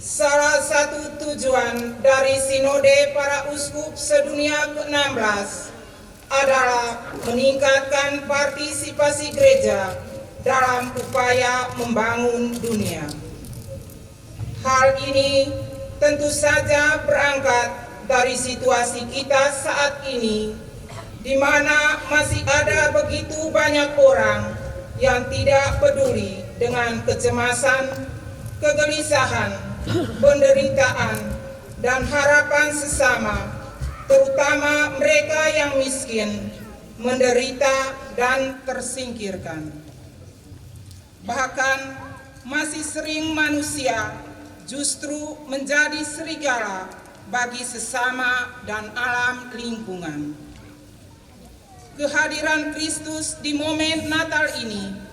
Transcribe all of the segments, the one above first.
Salah satu tujuan dari Sinode para Uskup sedunia ke-16 adalah meningkatkan partisipasi gereja dalam upaya membangun dunia. Hal ini tentu saja berangkat dari situasi kita saat ini, di mana masih ada begitu banyak orang yang tidak peduli dengan kecemasan, kegelisahan, penderitaan, dan harapan sesama, terutama mereka yang miskin, menderita, dan tersingkirkan. Bahkan masih sering manusia justru menjadi serigala bagi sesama dan alam lingkungan. Kehadiran Kristus di momen Natal ini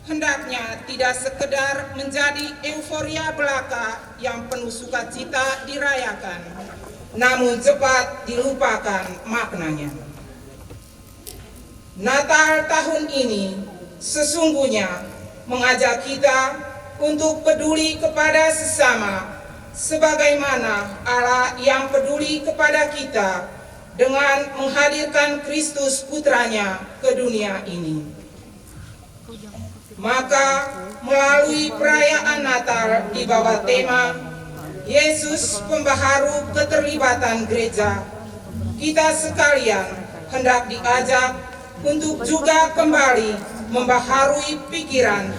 hendaknya tidak sekedar menjadi euforia belaka yang penuh sukacita dirayakan, namun cepat dilupakan maknanya. Natal tahun ini sesungguhnya mengajak kita untuk peduli kepada sesama, sebagaimana Allah yang peduli kepada kita dengan menghadirkan Kristus putranya ke dunia ini. Maka melalui perayaan Natal di bawah tema Yesus Pembaharu Keterlibatan Gereja, kita sekalian hendak diajak untuk juga kembali membaharui pikiran,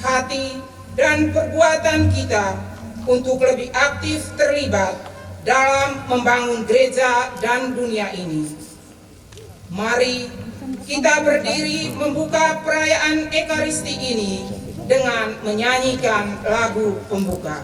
hati, dan perbuatan kita untuk lebih aktif terlibat dalam membangun gereja dan dunia ini. Mari kita berdiri membuka perayaan Ekaristi ini dengan menyanyikan lagu pembuka.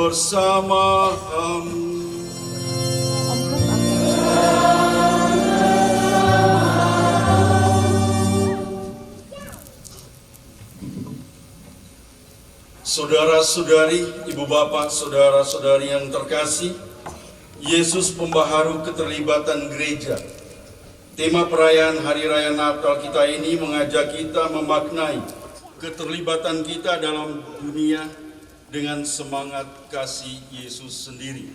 bersama kami. Saudara-saudari, ibu bapak, saudara-saudari yang terkasih, Yesus pembaharu keterlibatan gereja. Tema perayaan Hari Raya Natal kita ini mengajak kita memaknai keterlibatan kita dalam dunia dengan semangat kasih Yesus sendiri.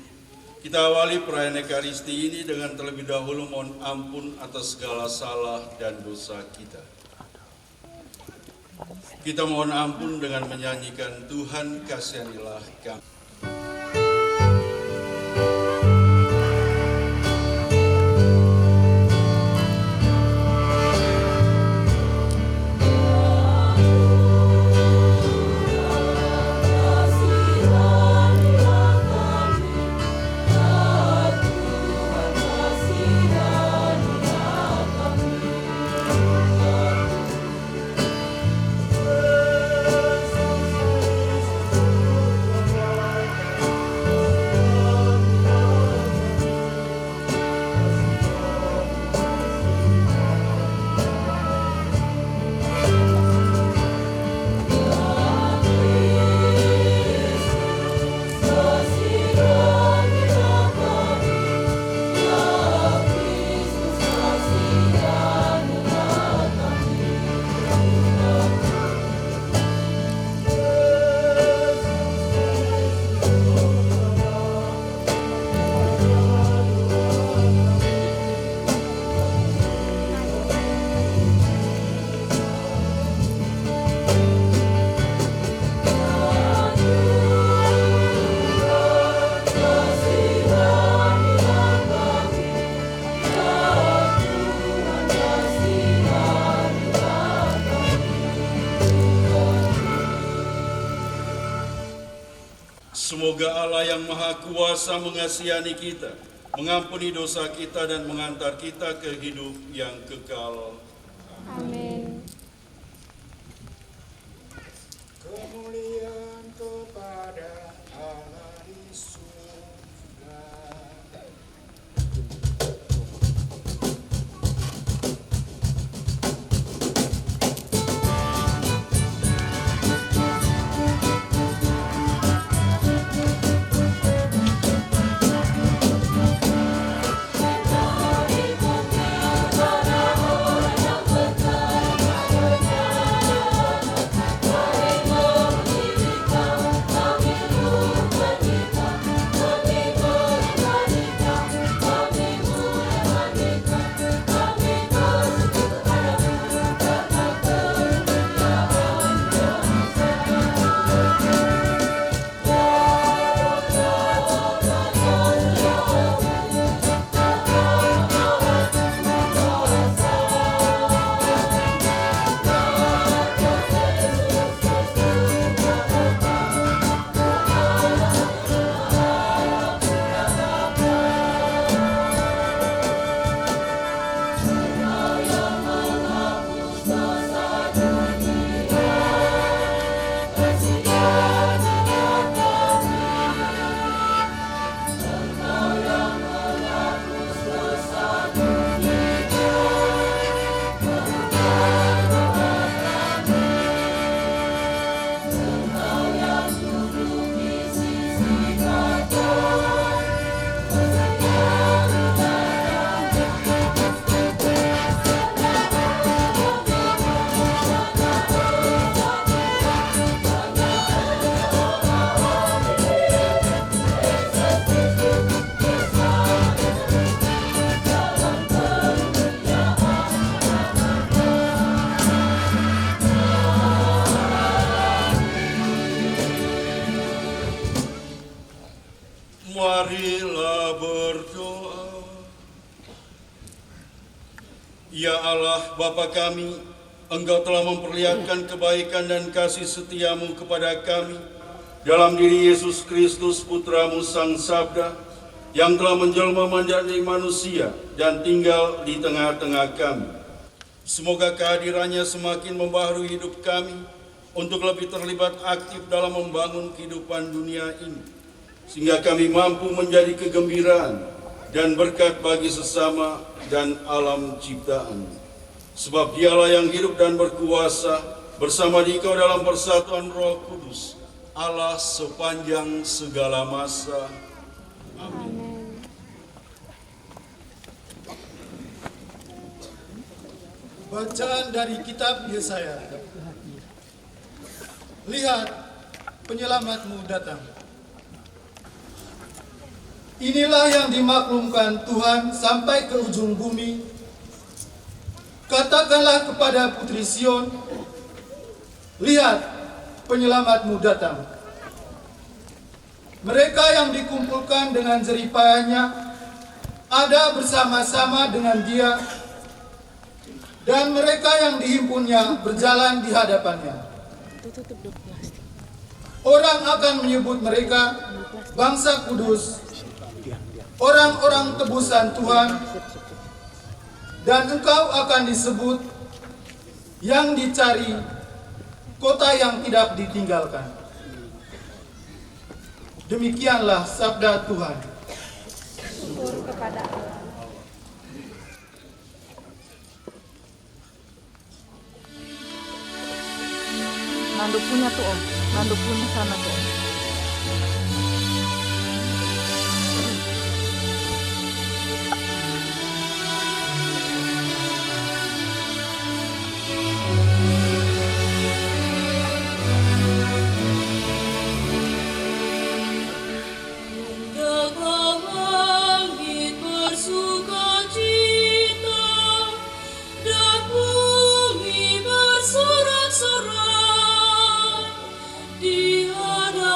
Kita awali perayaan Ekaristi ini dengan terlebih dahulu mohon ampun atas segala salah dan dosa kita. Kita mohon ampun dengan menyanyikan Tuhan kasihanilah kami. Semoga Allah yang Maha Kuasa mengasihani kita, mengampuni dosa kita dan mengantar kita ke hidup yang kekal. Amin. Kemuliaan kepada Allah di surga. Marilah berdoa. Ya Allah, Bapa kami, Engkau telah memperlihatkan kebaikan dan kasih setiamu kepada kami dalam diri Yesus Kristus, Putramu Sang Sabda, yang telah menjelma menjadi manusia dan tinggal di tengah-tengah kami. Semoga kehadirannya semakin membaharui hidup kami untuk lebih terlibat aktif dalam membangun kehidupan dunia ini, sehingga kami mampu menjadi kegembiraan dan berkat bagi sesama dan alam ciptaan. Sebab Dialah yang hidup dan berkuasa bersama Dikau dalam persatuan Roh Kudus, Allah sepanjang segala masa. Amin. Bacaan dari kitab Yesaya. Lihat, penyelamatmu datang. Inilah yang dimaklumkan Tuhan sampai ke ujung bumi. Katakanlah kepada putri Sion, lihat, penyelamatmu datang. Mereka yang dikumpulkan dengan jeripayahnya ada bersama-sama dengan dia, dan mereka yang dihimpunnya berjalan di hadapannya. Orang akan menyebut mereka bangsa kudus, orang-orang tebusan Tuhan, dan engkau akan disebut yang dicari, kota yang tidak ditinggalkan. Demikianlah sabda Tuhan. Syukur kepada Allah. Nanduk punya tuh Om, nanduk punya sana tuh Om. Di hadapan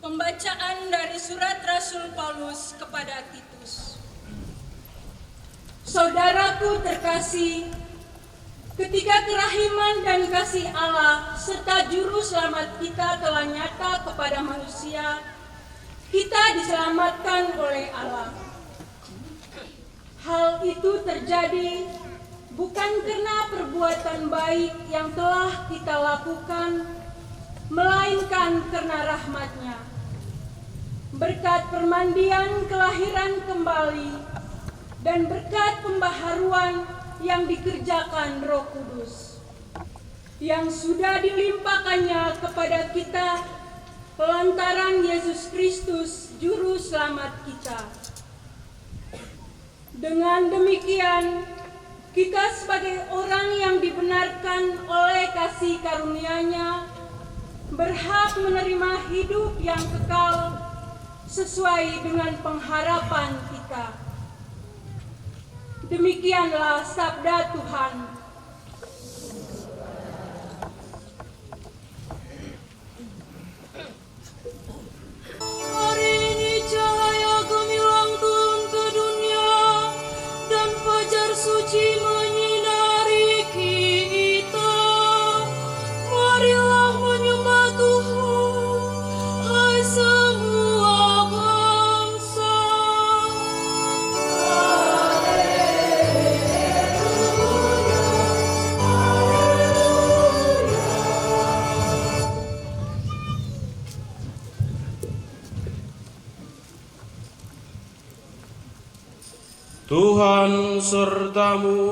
Pembacaan dari surat Rasul Paulus kepada Titus. Saudaraku terkasih, ketika kerahiman dan kasih Allah serta juru selamat kita telah nyata kepada manusia, kita diselamatkan oleh Allah. Hal itu terjadi bukan karena perbuatan baik yang telah kita lakukan, melainkan karena rahmat-Nya. Berkat permandian kelahiran kembali dan berkat pembaharuan yang dikerjakan Roh Kudus, yang sudah dilimpahkannya kepada kita lantaran Yesus Kristus, Juru Selamat kita. Dengan demikian, kita sebagai orang yang dibenarkan oleh kasih karunia-Nya berhak menerima hidup yang kekal sesuai dengan pengharapan kita. Demikianlah sabda Tuhan. Hari ini cahaya gemilang turun ke dunia dan fajar suci menyinari kita. Marilah menyembah Tuhan, hai semua bangsa. Tuhan sertamu.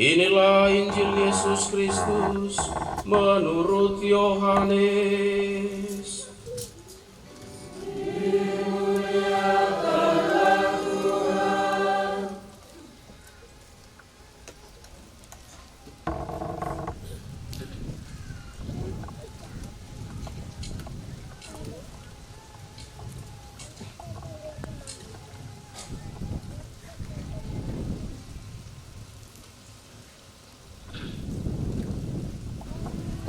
Inilah Injil Yesus Kristus menurut Yohanes.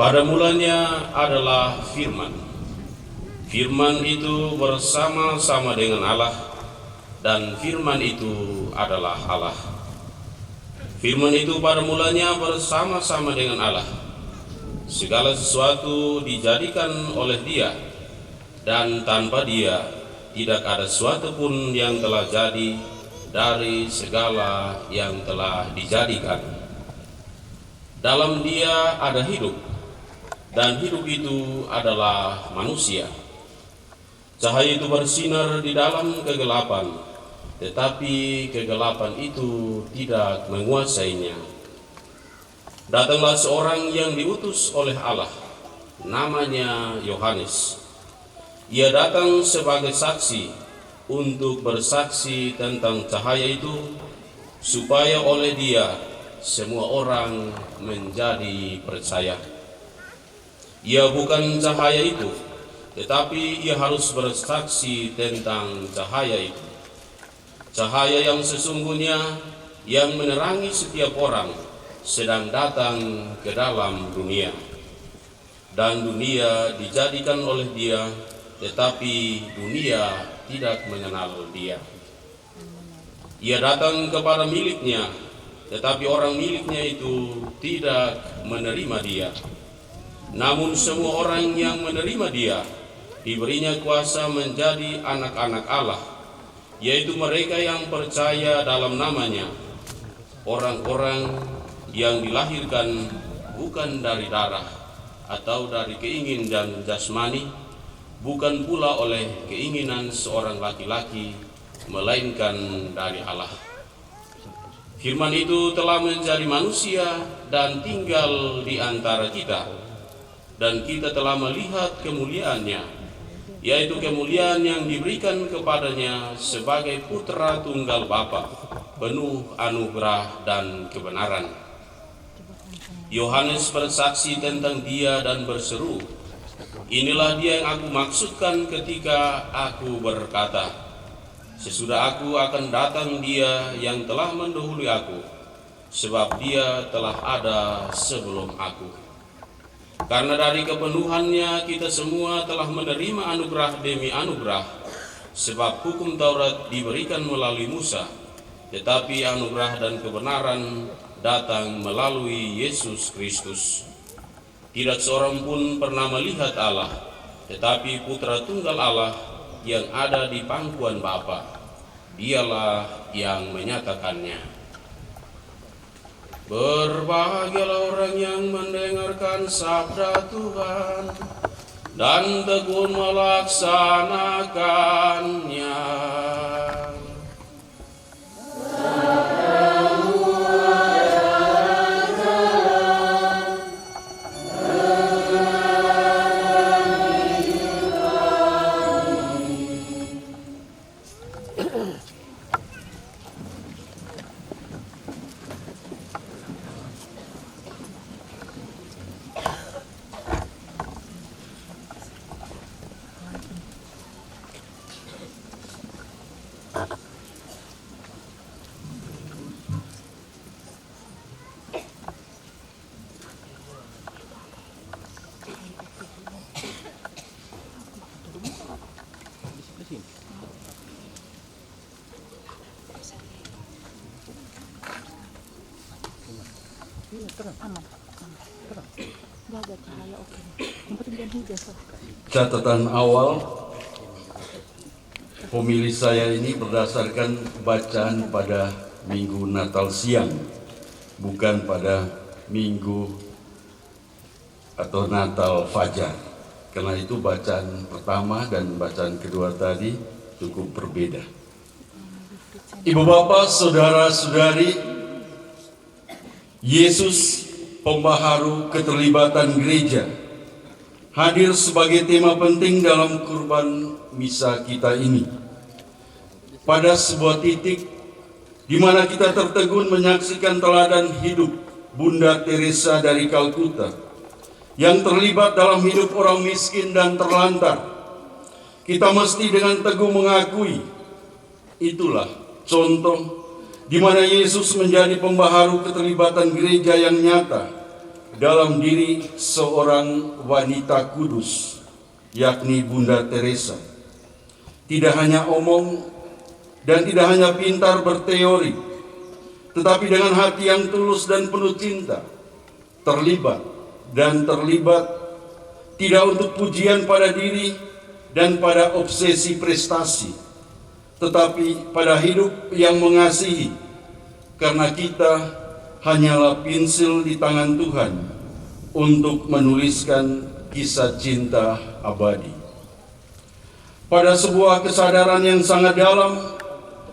Pada mulanya adalah Firman. Firman itu bersama-sama dengan Allah, dan Firman itu adalah Allah. Firman itu pada mulanya bersama-sama dengan Allah. Segala sesuatu dijadikan oleh Dia, dan tanpa Dia tidak ada sesuatu pun yang telah jadi dari segala yang telah dijadikan. Dalam Dia ada hidup, dan hidup itu adalah manusia. Cahaya itu bersinar di dalam kegelapan, tetapi kegelapan itu tidak menguasainya. Datanglah seorang yang diutus oleh Allah, namanya Yohanes. Ia datang sebagai saksi untuk bersaksi tentang cahaya itu, supaya oleh Dia semua orang menjadi percaya. Ia bukan cahaya itu, tetapi ia harus bersaksi tentang cahaya itu. Cahaya yang sesungguhnya yang menerangi setiap orang sedang datang ke dalam dunia. Dan dunia dijadikan oleh Dia, tetapi dunia tidak mengenal Dia. Ia datang kepada miliknya, tetapi orang miliknya itu tidak menerima Dia. Namun semua orang yang menerima Dia, diberinya kuasa menjadi anak-anak Allah, yaitu mereka yang percaya dalam namanya, orang-orang yang dilahirkan bukan dari darah atau dari keinginan jasmani, bukan pula oleh keinginan seorang laki-laki, melainkan dari Allah. Firman itu telah menjadi manusia dan tinggal di antara kita. Dan kita telah melihat kemuliaannya, yaitu kemuliaan yang diberikan kepadanya sebagai putra tunggal Bapa, penuh anugerah dan kebenaran. Yohanes bersaksi tentang Dia dan berseru, "Inilah Dia yang aku maksudkan ketika aku berkata, sesudah aku akan datang Dia yang telah mendahului aku, sebab Dia telah ada sebelum aku. Karena dari kepenuhannya kita semua telah menerima anugerah demi anugerah, sebab hukum Taurat diberikan melalui Musa, tetapi anugerah dan kebenaran datang melalui Yesus Kristus. Tidak seorang pun pernah melihat Allah, tetapi Putra Tunggal Allah yang ada di pangkuan Bapa, Dialah yang menyatakannya. Berbahagialah orang yang mendengarkan sabda Tuhan dan tekun melaksanakannya. Catatan awal homili saya ini berdasarkan bacaan pada Minggu Natal siang, bukan pada Minggu atau Natal Fajar. Karena itu bacaan pertama dan bacaan kedua tadi cukup berbeda. Ibu bapak, saudara-saudari, Yesus pembaharu keterlibatan gereja hadir sebagai tema penting dalam kurban misa kita ini. Pada sebuah titik di mana kita tertegun menyaksikan teladan hidup Bunda Teresa dari Kalkuta yang terlibat dalam hidup orang miskin dan terlantar, kita mesti dengan teguh mengakui itulah contoh di mana Yesus menjadi pembaharu keterlibatan gereja yang nyata dalam diri seorang wanita kudus, yakni Bunda Teresa. Tidak hanya omong dan tidak hanya pintar berteori, tetapi dengan hati yang tulus dan penuh cinta, terlibat tidak untuk pujian pada diri dan pada obsesi prestasi, tetapi pada hidup yang mengasihi, karena kita hanyalah pensil di tangan Tuhan untuk menuliskan kisah cinta abadi. Pada sebuah kesadaran yang sangat dalam,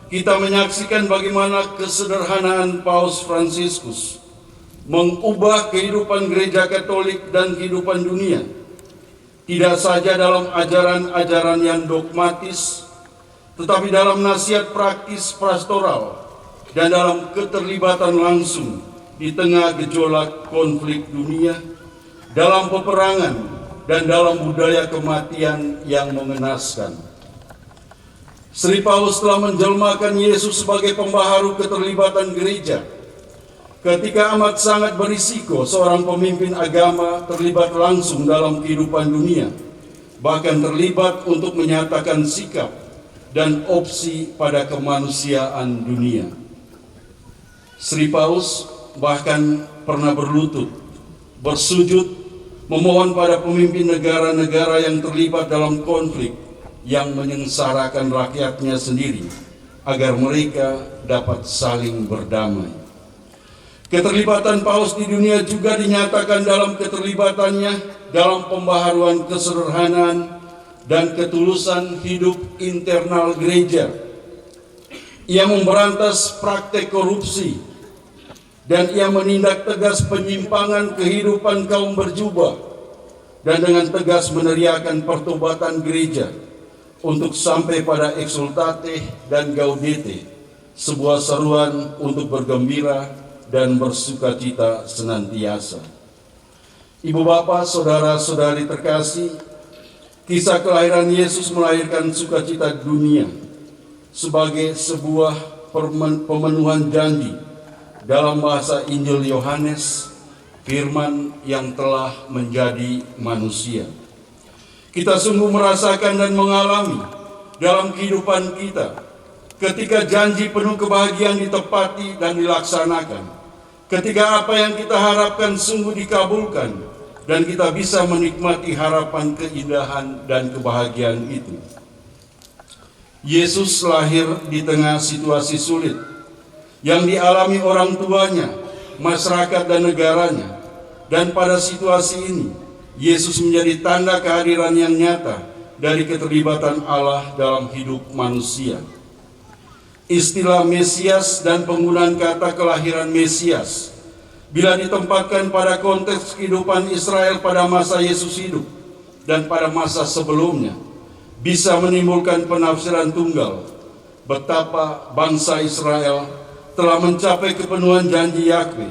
kita menyaksikan bagaimana kesederhanaan Paus Fransiskus mengubah kehidupan gereja Katolik dan kehidupan dunia, tidak saja dalam ajaran-ajaran yang dogmatis, tetapi dalam nasihat praktis pastoral dan dalam keterlibatan langsung di tengah gejolak konflik dunia, dalam peperangan dan dalam budaya kematian yang mengenaskan. Sri Paus telah menjelmakan Yesus sebagai pembaharu keterlibatan gereja. Ketika amat sangat berisiko seorang pemimpin agama terlibat langsung dalam kehidupan dunia, bahkan terlibat untuk menyatakan sikap dan opsi pada kemanusiaan dunia. Sri Paus bahkan pernah berlutut, bersujud, memohon pada pemimpin negara-negara yang terlibat dalam konflik yang menyengsarakan rakyatnya sendiri, agar mereka dapat saling berdamai. Keterlibatan Paus di dunia juga dinyatakan dalam keterlibatannya dalam pembaharuan kesederhanaan dan ketulusan hidup internal gereja. Ia memberantas praktek korupsi, dan ia menindak tegas penyimpangan kehidupan kaum berjubah, dan dengan tegas meneriakan pertobatan gereja untuk sampai pada exsultate dan gaudete, sebuah seruan untuk bergembira dan bersukacita senantiasa. Ibu bapak, saudara-saudari terkasih, kisah kelahiran Yesus melahirkan sukacita dunia sebagai sebuah pemenuhan janji dalam bahasa Injil Yohanes, firman yang telah menjadi manusia. Kita sungguh merasakan dan mengalami dalam kehidupan kita ketika janji penuh kebahagiaan ditepati dan dilaksanakan, ketika apa yang kita harapkan sungguh dikabulkan dan kita bisa menikmati harapan keindahan dan kebahagiaan itu. Yesus lahir di tengah situasi sulit yang dialami orang tuanya, masyarakat dan negaranya. Dan pada situasi ini, Yesus menjadi tanda kehadiran yang nyata dari keterlibatan Allah dalam hidup manusia. Istilah Mesias dan penggunaan kata kelahiran Mesias, bila ditempatkan pada konteks kehidupan Israel pada masa Yesus hidup dan pada masa sebelumnya, bisa menimbulkan penafsiran tunggal betapa bangsa Israel telah mencapai kepenuhan janji Yahweh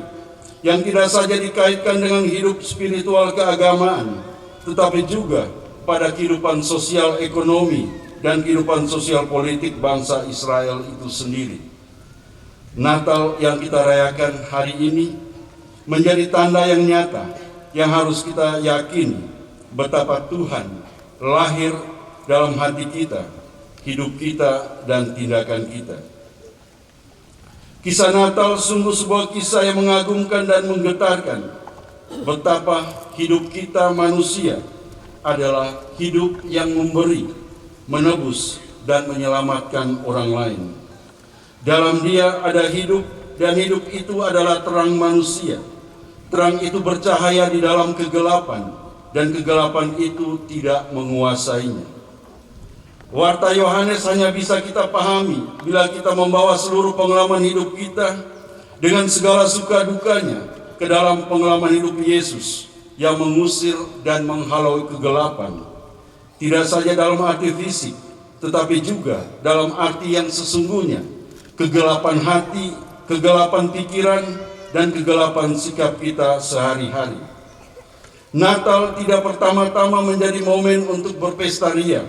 yang tidak saja dikaitkan dengan hidup spiritual keagamaan, tetapi juga pada kehidupan sosial ekonomi dan kehidupan sosial politik bangsa Israel itu sendiri. Natal yang kita rayakan hari ini menjadi tanda yang nyata yang harus kita yakini betapa Tuhan lahir dalam hati kita, hidup kita, dan tindakan kita. Kisah Natal sungguh sebuah kisah yang mengagumkan dan menggetarkan betapa hidup kita manusia adalah hidup yang memberi, menebus, dan menyelamatkan orang lain. Dalam Dia ada hidup, dan hidup itu adalah terang manusia. Terang itu bercahaya di dalam kegelapan, dan kegelapan itu tidak menguasainya. Warta Yohanes hanya bisa kita pahami bila kita membawa seluruh pengalaman hidup kita dengan segala suka dukanya ke dalam pengalaman hidup Yesus yang mengusir dan menghalau kegelapan. Tidak saja dalam arti fisik, tetapi juga dalam arti yang sesungguhnya, kegelapan hati, kegelapan pikiran, dan kegelapan sikap kita sehari-hari. Natal tidak pertama-tama menjadi momen untuk berpesta ria,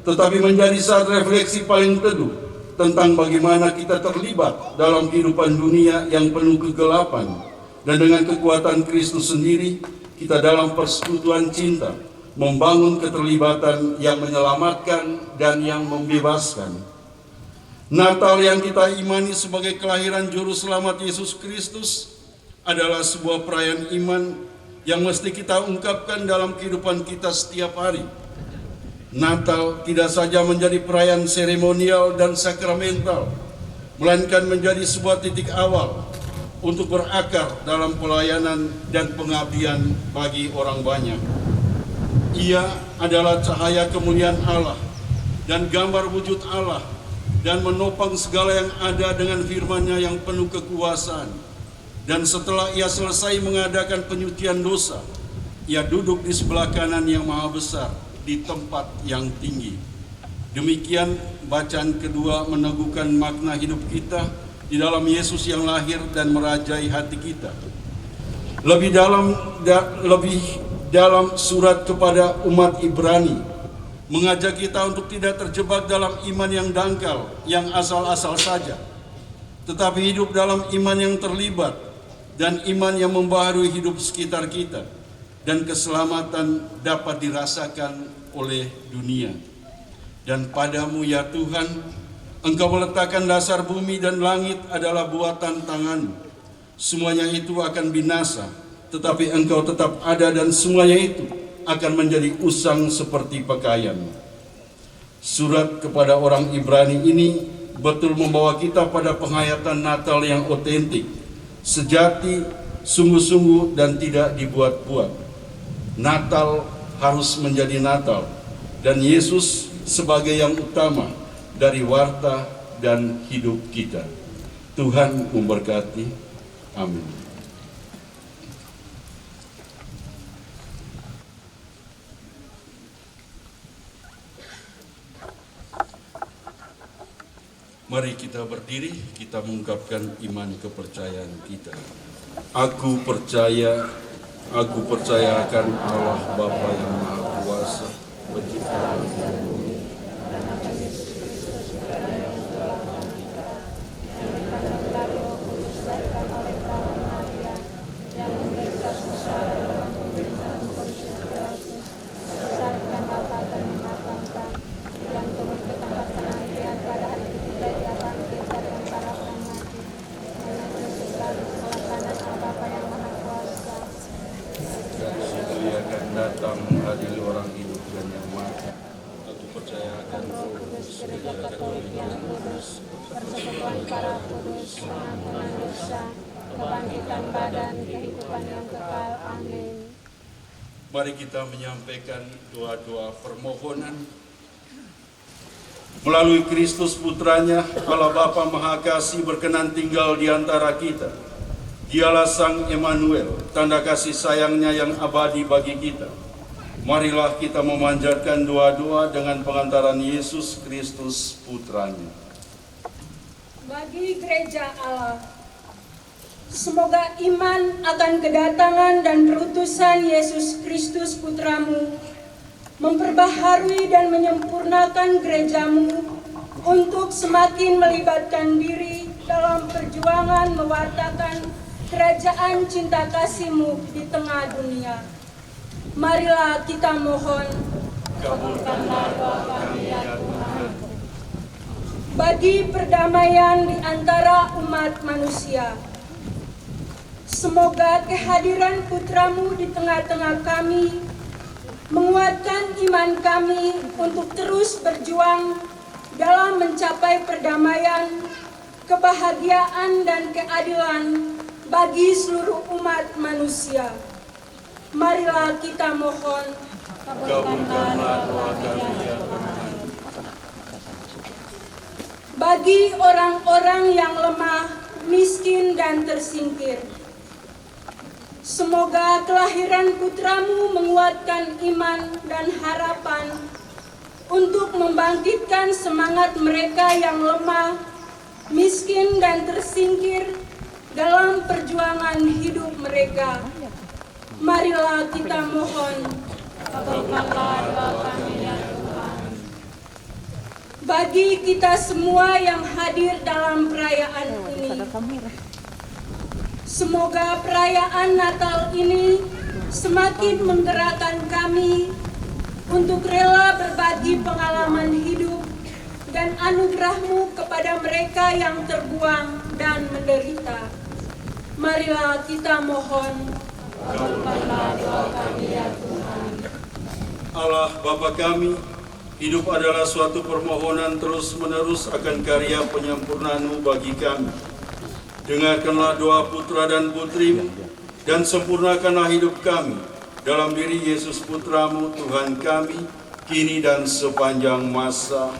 tetapi menjadi saat refleksi paling teduh tentang bagaimana kita terlibat dalam kehidupan dunia yang penuh kegelapan, dan dengan kekuatan Kristus sendiri, kita dalam persekutuan cinta membangun keterlibatan yang menyelamatkan dan yang membebaskan. Natal yang kita imani sebagai kelahiran Juru Selamat Yesus Kristus adalah sebuah perayaan iman yang mesti kita ungkapkan dalam kehidupan kita setiap hari. Natal tidak saja menjadi perayaan seremonial dan sakramental, melainkan menjadi sebuah titik awal untuk berakar dalam pelayanan dan pengabdian bagi orang banyak. Ia adalah cahaya kemuliaan Allah dan gambar wujud Allah, dan menopang segala yang ada dengan firman-Nya yang penuh kekuasaan. Dan setelah Ia selesai mengadakan penyucian dosa, Ia duduk di sebelah kanan yang maha besar di tempat yang tinggi. Demikian bacaan kedua meneguhkan makna hidup kita di dalam Yesus yang lahir dan merajai hati kita. Lebih dalam surat kepada umat Ibrani mengajak kita untuk tidak terjebak dalam iman yang dangkal, yang asal-asal saja, tetapi hidup dalam iman yang terlibat dan iman yang membaharui hidup sekitar kita, dan keselamatan dapat dirasakan oleh dunia. Dan padamu ya Tuhan, Engkau meletakkan dasar bumi dan langit adalah buatan tangan. Semuanya itu akan binasa, tetapi Engkau tetap ada, dan semuanya itu akan menjadi usang seperti pakaian. Surat kepada orang Ibrani ini betul membawa kita pada penghayatan Natal yang otentik, sejati, sungguh-sungguh, dan tidak dibuat-buat. Natal harus menjadi Natal, dan Yesus sebagai yang utama dari warta dan hidup kita. Tuhan memberkati. Amin. Mari kita berdiri, kita mengungkapkan iman kepercayaan kita. Aku percaya akan Allah Bapa yang Maha Kuasa, Pencipta langit dan bumi, Yang datang mengadili orang hidup dan yang mati. Aku percaya akan Roh Kudus, Gereja Katolik yang kudus, persekutuan para kudus, pengampunan dosa, kebangkitan badan, kehidupan yang kekal. Amin. Mari kita menyampaikan doa-doa permohonan. Melalui Kristus Putranya, Allah Bapa Maha Kasih berkenan tinggal di antara kita. Dialah Sang Emmanuel, tanda kasih sayangnya yang abadi bagi kita. Marilah kita memanjatkan doa-doa dengan pengantaran Yesus Kristus Putranya. Bagi gereja Allah, semoga iman akan kedatangan dan perutusan Yesus Kristus Putramu memperbaharui dan menyempurnakan gerejamu untuk semakin melibatkan diri dalam perjuangan mewartakan kerajaan cinta kasih-Mu di tengah dunia. Marilah kita mohon, Kabulkanlah doa kami ya Tuhan. bagi perdamaian di antara umat manusia. Semoga kehadiran Putramu di tengah-tengah kami menguatkan iman kami untuk terus berjuang dalam mencapai perdamaian, kebahagiaan, dan keadilan bagi seluruh umat manusia. Marilah kita mohon, Kabulkanlah doa kami ya Tuhan. bagi orang-orang yang lemah, miskin, dan tersingkir. Semoga kelahiran Putramu menguatkan iman dan harapan untuk membangkitkan semangat mereka yang lemah, miskin, dan tersingkir dalam perjuangan hidup mereka. Marilah kita mohon, Kabulkanlah doa kami ya Tuhan. bagi kita semua yang hadir dalam perayaan ini. Semoga perayaan Natal ini semakin menggerakkan kami untuk rela berbagi pengalaman hidup dan anugerah-Mu kepada mereka yang terbuang dan menderita. Marilah kita mohon, Kabulkanlah doa kami ya Tuhan. Allah Bapa kami, hidup adalah suatu permohonan terus-menerus akan karya penyempurnaan-Mu bagi kami. Dengarkanlah doa putra dan putri-Mu, dan sempurnakanlah hidup kami dalam diri Yesus Putra-Mu, Tuhan kami, kini dan sepanjang masa.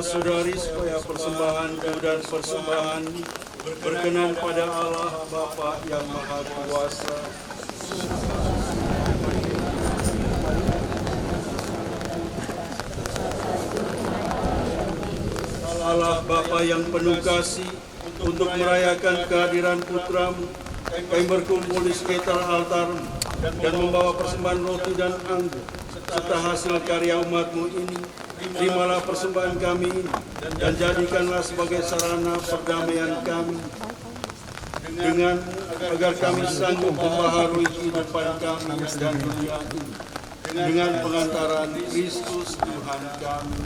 saudara-saudari supaya persembahanku dan persembahan berkenan pada Allah Bapa yang Maha Kuasa. Allah Bapa yang penuh kasih, untuk merayakan kehadiran Putramu, kami berkumpul di sekitar altar dan membawa persembahan roti dan anggur serta hasil karya umat-Mu ini. Terimalah persembahan kami ini dan jadikanlah sebagai sarana perdamaian kami dengan agar kami sanggup membaharui kehidupan kami dan dunia ini dengan pengantaran Kristus Tuhan kami.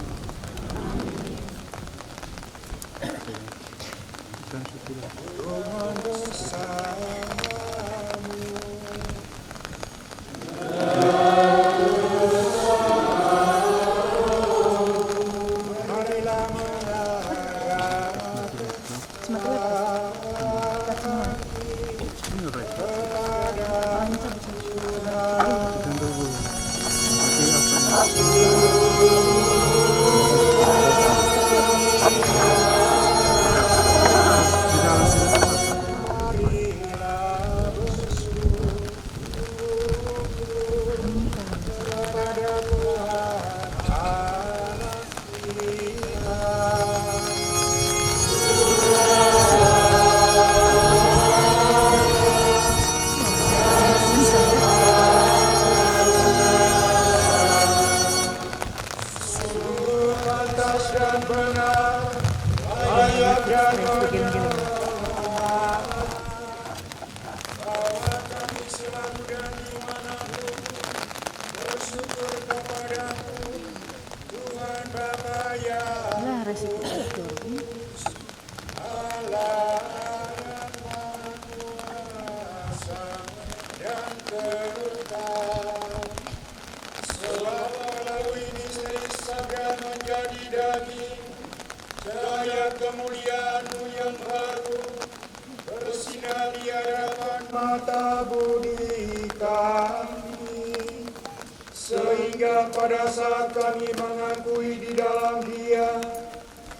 Sehingga pada saat kami mengakui di dalam Dia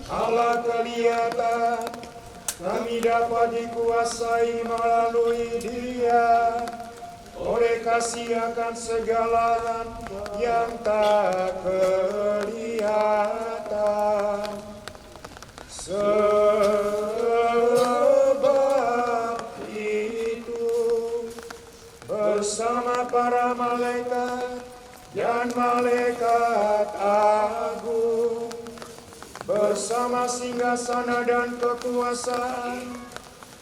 Allah kelihatan, kami dapat dikuasai melalui Dia oleh kasih akan segala yang tak kelihatan. Sebab itu bersama para malaikat dan malaikat agung, bersama singgasana dan kekuasaan,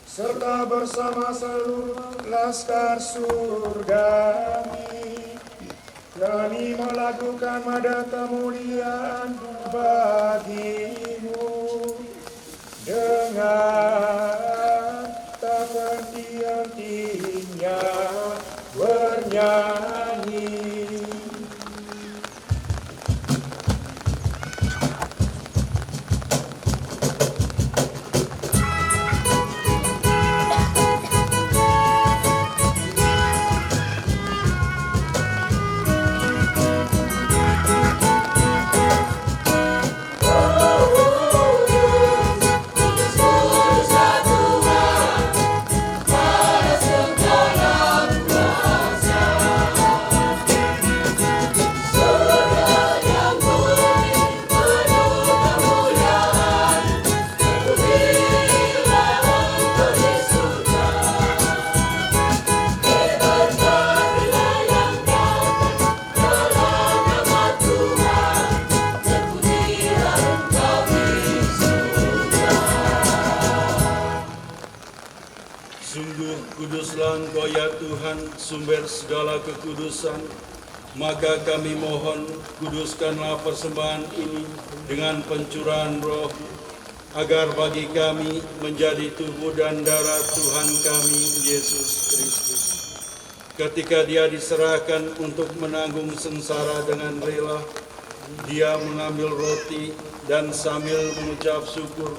serta bersama seluruh laskar surgawi, kami melakukan nada kemuliaan bagi-Mu dengan tak henti-hentinya bernyanyi. Kuduslah Engkau ya Tuhan, sumber segala kekudusan. Maka kami mohon, kuduskanlah persembahan ini dengan pencurahan Roh, agar bagi kami menjadi tubuh dan darah Tuhan kami Yesus Kristus. Ketika Dia diserahkan untuk menanggung sengsara dengan rela, Dia mengambil roti dan sambil mengucap syukur,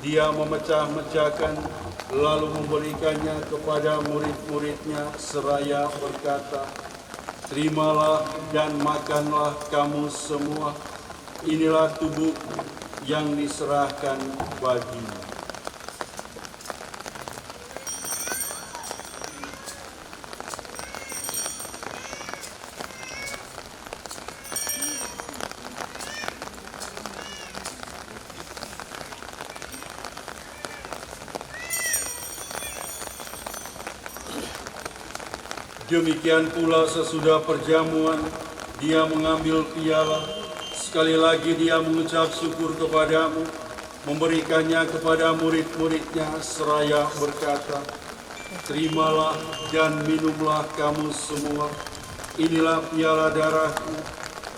Dia memecah-mecahkan, lalu memberikannya kepada murid-muridnya seraya berkata, "Terimalah dan makanlah kamu semua, inilah tubuhku yang diserahkan bagimu. Demikian pula sesudah perjamuan, dia mengambil piala. Sekali lagi dia mengucap syukur kepadamu, memberikannya kepada murid-muridnya seraya berkata, "Terimalah dan minumlah kamu semua. Inilah piala darahku,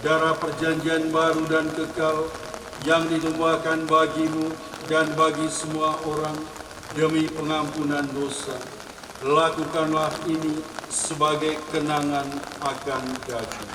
darah perjanjian baru dan kekal, yang ditumpahkan bagimu dan bagi semua orang demi pengampunan dosa. Lakukanlah ini sebagai kenangan akan aku."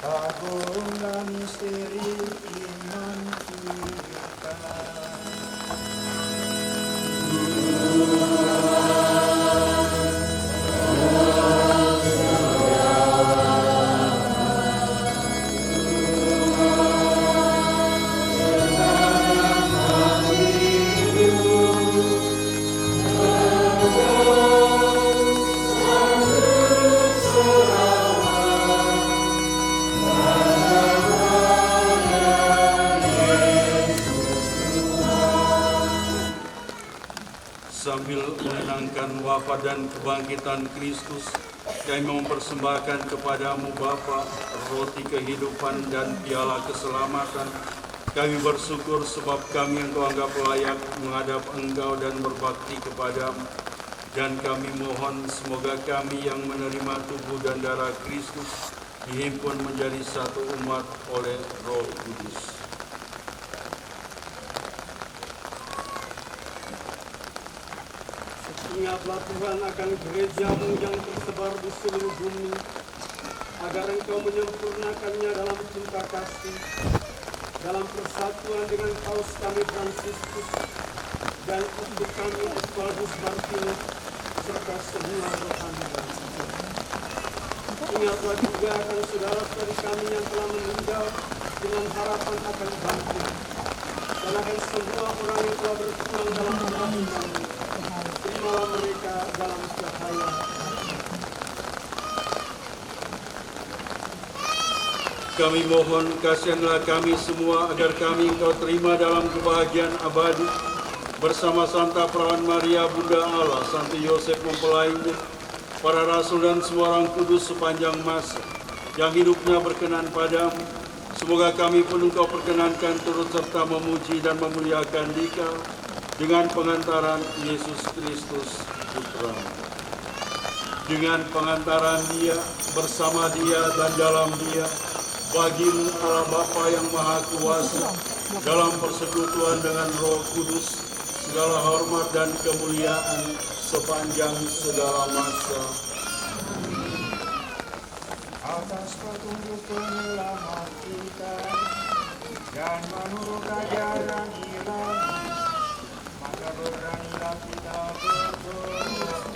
Agunglah misteri iman kita. Sambil mengenangkan wafat dan kebangkitan Kristus, kami mempersembahkan kepadamu Bapa, roti kehidupan dan piala keselamatan. Kami bersyukur sebab kami Engkau anggap layak menghadap Engkau dan berbakti kepadamu. Dan kami mohon semoga kami yang menerima tubuh dan darah Kristus dihimpun menjadi satu umat oleh Roh Kudus. Ingatlah Tuhan akan gerejamu yang tersebar di seluruh bumi, agar Engkau menyempurnakannya dalam cinta kasih, dalam persatuan dengan Paus kami Fransiskus, dan untuk kami Oswaldus Martinus, serta semua rohani bangsa. Ingatlah juga akan saudara-saudari kami yang telah meninggal dengan harapan akan bangkit, dan akan semua orang yang telah berpulang dalam kebaikan. Terimalah mereka dalam cahaya. Kami mohon kasihanlah kami semua agar kami Engkau terima dalam kebahagiaan abadi bersama Santa Perawan Maria Bunda Allah, Santo Yosef mempelainya, para rasul dan semua orang kudus sepanjang masa yang hidupnya berkenan padamu. Semoga kami pun Engkau perkenankan turut serta memuji dan memuliakan Dikau dengan pengantaran Yesus Kristus Putra. Dengan pengantaran Dia, bersama Dia dan dalam Dia, bagimu Allah Bapa yang Maha Kuasa, dalam persekutuan dengan Roh Kudus, segala hormat dan kemuliaan sepanjang segala masa. Atas petunjuk penyelamat kita dan menurut ajaran ilahi, maka beranilah kita berdoa.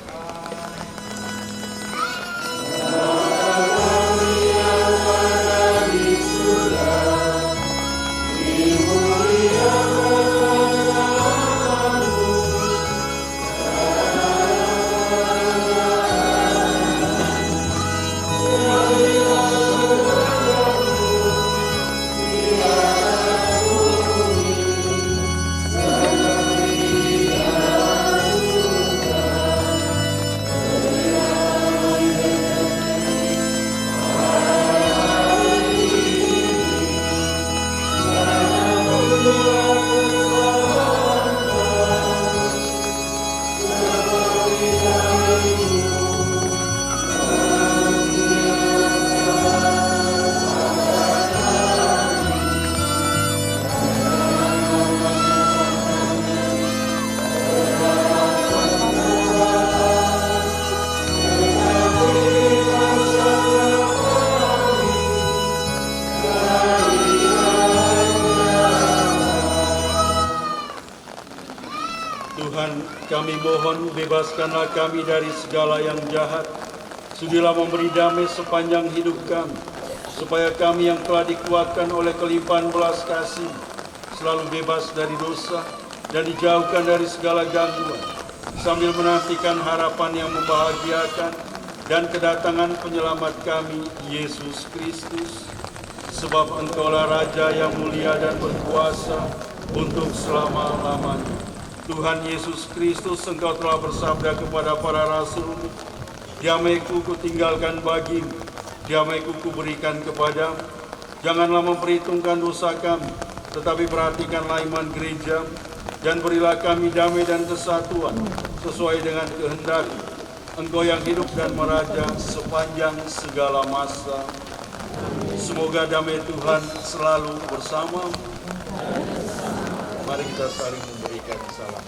memohon bebaskanlah kami dari segala yang jahat. Sudilah memberi damai sepanjang hidup kami, supaya kami yang telah dikuatkan oleh kelimpahan belas kasih selalu bebas dari dosa dan dijauhkan dari segala gangguan, sambil menantikan harapan yang membahagiakan dan kedatangan penyelamat kami, Yesus Kristus. Sebab Engkaulah Raja yang mulia dan berkuasa untuk selama-lamanya. Tuhan Yesus Kristus, Engkau telah bersabda kepada para rasul-Mu, damai-Ku kutinggalkan bagimu, damai-Ku kuberikan kepadamu. Janganlah memperhitungkan dosa kami, tetapi perhatikanlah iman gereja, dan berilah kami damai dan kesatuan sesuai dengan kehendak Engkau yang hidup dan meraja sepanjang segala masa. Semoga damai Tuhan selalu bersama. Mari kita saling memberikan salam.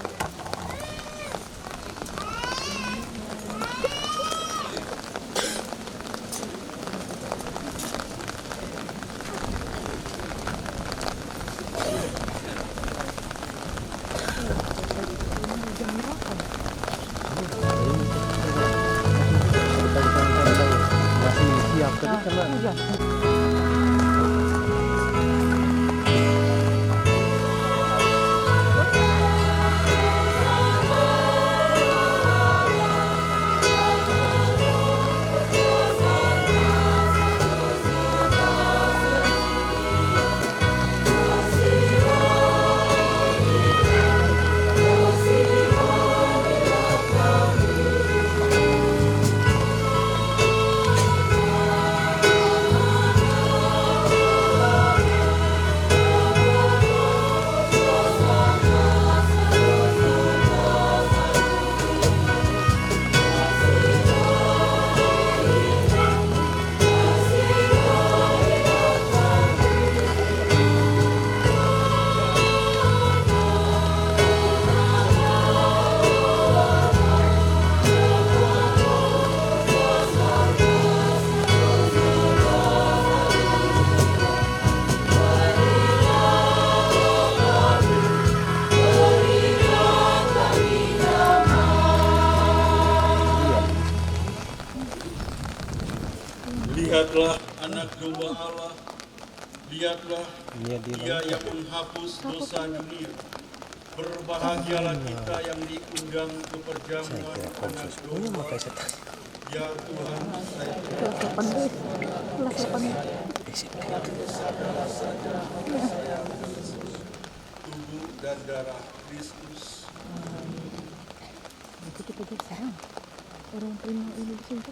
Lihatlah anak domba Allah, lihatlah Dia yang menghapus dosa dunia. Berbahagialah kita yang diundang ke perjamuan anak domba. Ya Tuhan, saya tubuh dan darah Kristus. Nanti kita lihat sekarang orang terima ini di sini.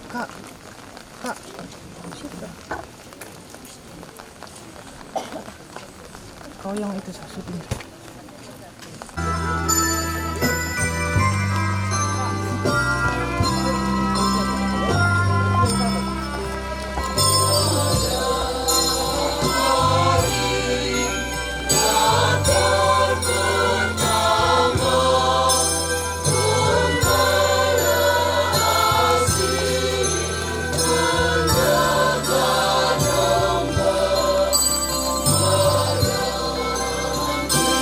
Kak, siapa? Kau yang itu syuting. Thank you.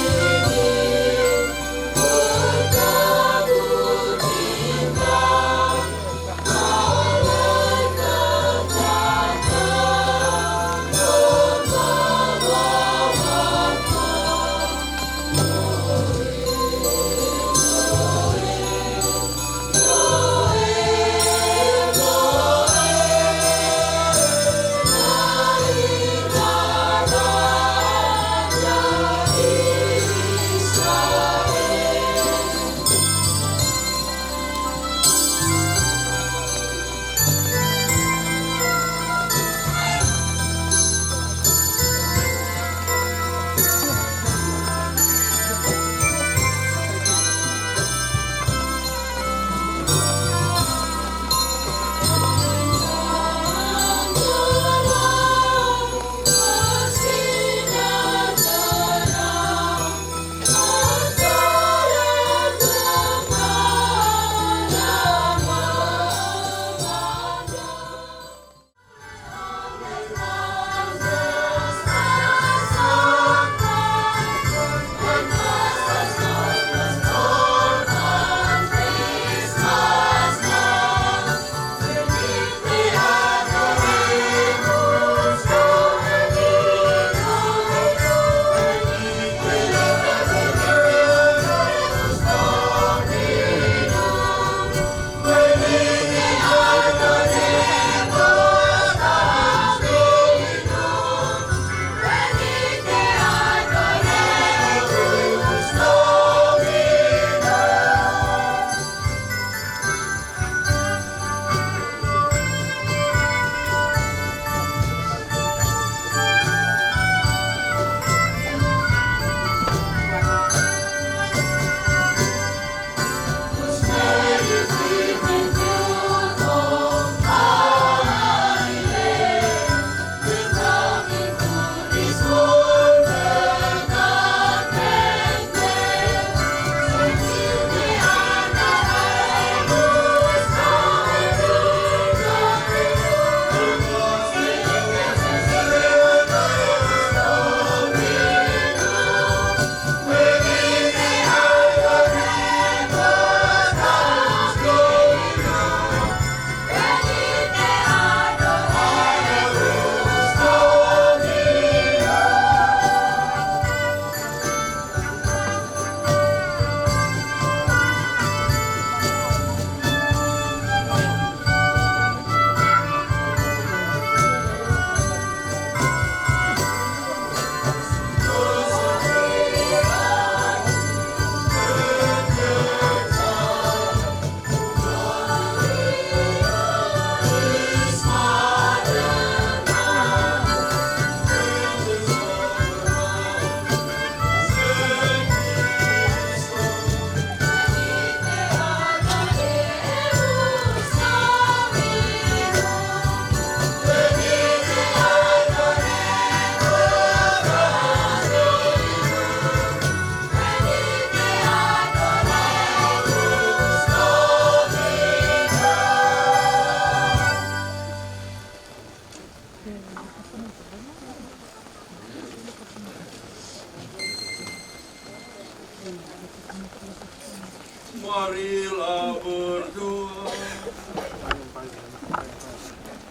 Marilah berdoa.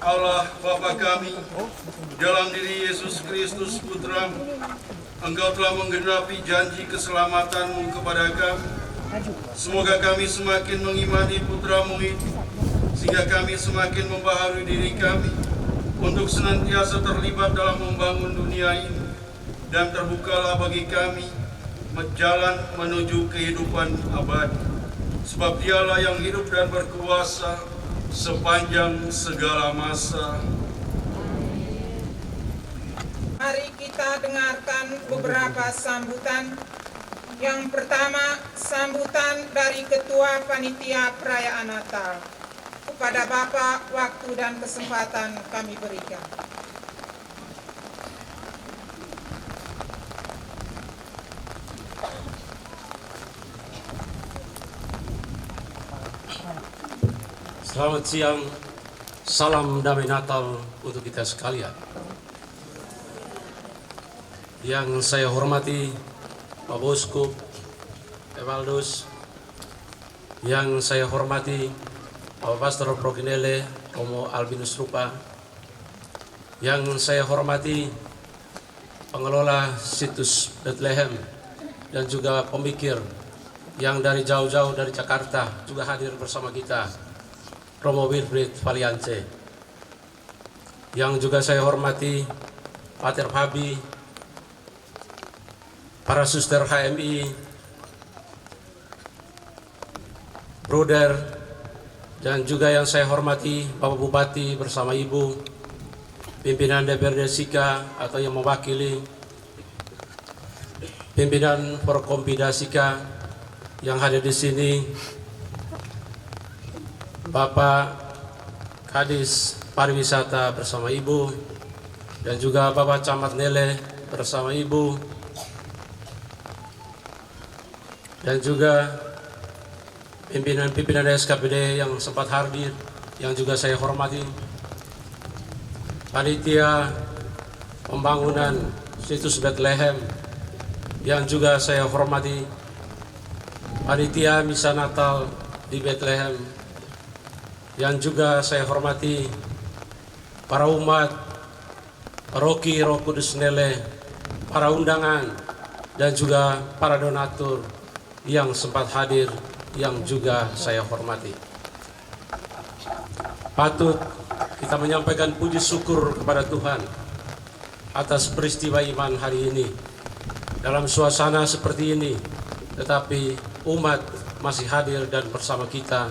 Allah Bapa kami, dalam diri Yesus Kristus Putra-Mu, Engkau telah menggenapi janji keselamatan-Mu kepada kami. Semoga kami semakin mengimani Putra-Mu itu, sehingga kami semakin membaharui diri kami untuk senantiasa terlibat dalam membangun dunia ini, dan terbukalah bagi kami jalan menuju kehidupan abadi. Sebab Dialah yang hidup dan berkuasa sepanjang segala masa. Mari kita dengarkan beberapa sambutan. Yang pertama, sambutan dari Ketua Panitia Perayaan Natal. Kepada Bapak, waktu dan kesempatan kami berikan. Selamat siang, salam damai Natal untuk kita sekalian. Yang saya hormati Bapak Uskup Ewaldus, yang saya hormati Bapak Pastor Proginele Romo Albinus Rupa, yang saya hormati pengelola situs Bethlehem dan juga pemikir yang dari jauh-jauh dari Jakarta juga hadir bersama kita, Romo Wilfried Valiance, yang juga saya hormati Pater Fabi, para suster HMI, Bruder, dan juga yang saya hormati Bapak Bupati bersama Ibu, pimpinan DPRD Sika atau yang mewakili pimpinan Forkompida Sika yang hadir di sini, Bapak Kadis Pariwisata bersama Ibu, dan juga Bapak Camat Nele bersama Ibu, dan juga pimpinan-pimpinan SKPD yang sempat hadir, yang juga saya hormati, panitia pembangunan situs Bethlehem, yang juga saya hormati, panitia misa Natal di Bethlehem, yang juga saya hormati para umat, paroki Roh Kudus Nele, para undangan, dan juga para donatur yang sempat hadir, yang juga saya hormati. Patut kita menyampaikan puji syukur kepada Tuhan atas peristiwa iman hari ini. Dalam suasana seperti ini, tetapi umat masih hadir dan bersama kita.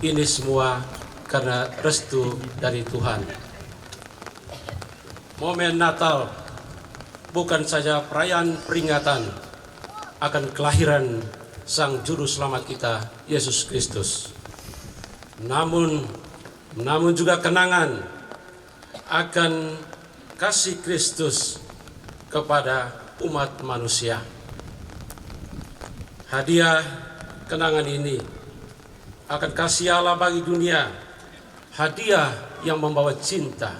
Ini semua karena restu dari Tuhan. Momen Natal bukan saja perayaan peringatan akan kelahiran Sang Juru Selamat kita, Yesus Kristus. Namun juga kenangan akan kasih Kristus kepada umat manusia. Hadiah kenangan ini akan kasih Allah bagi dunia, hadiah yang membawa cinta,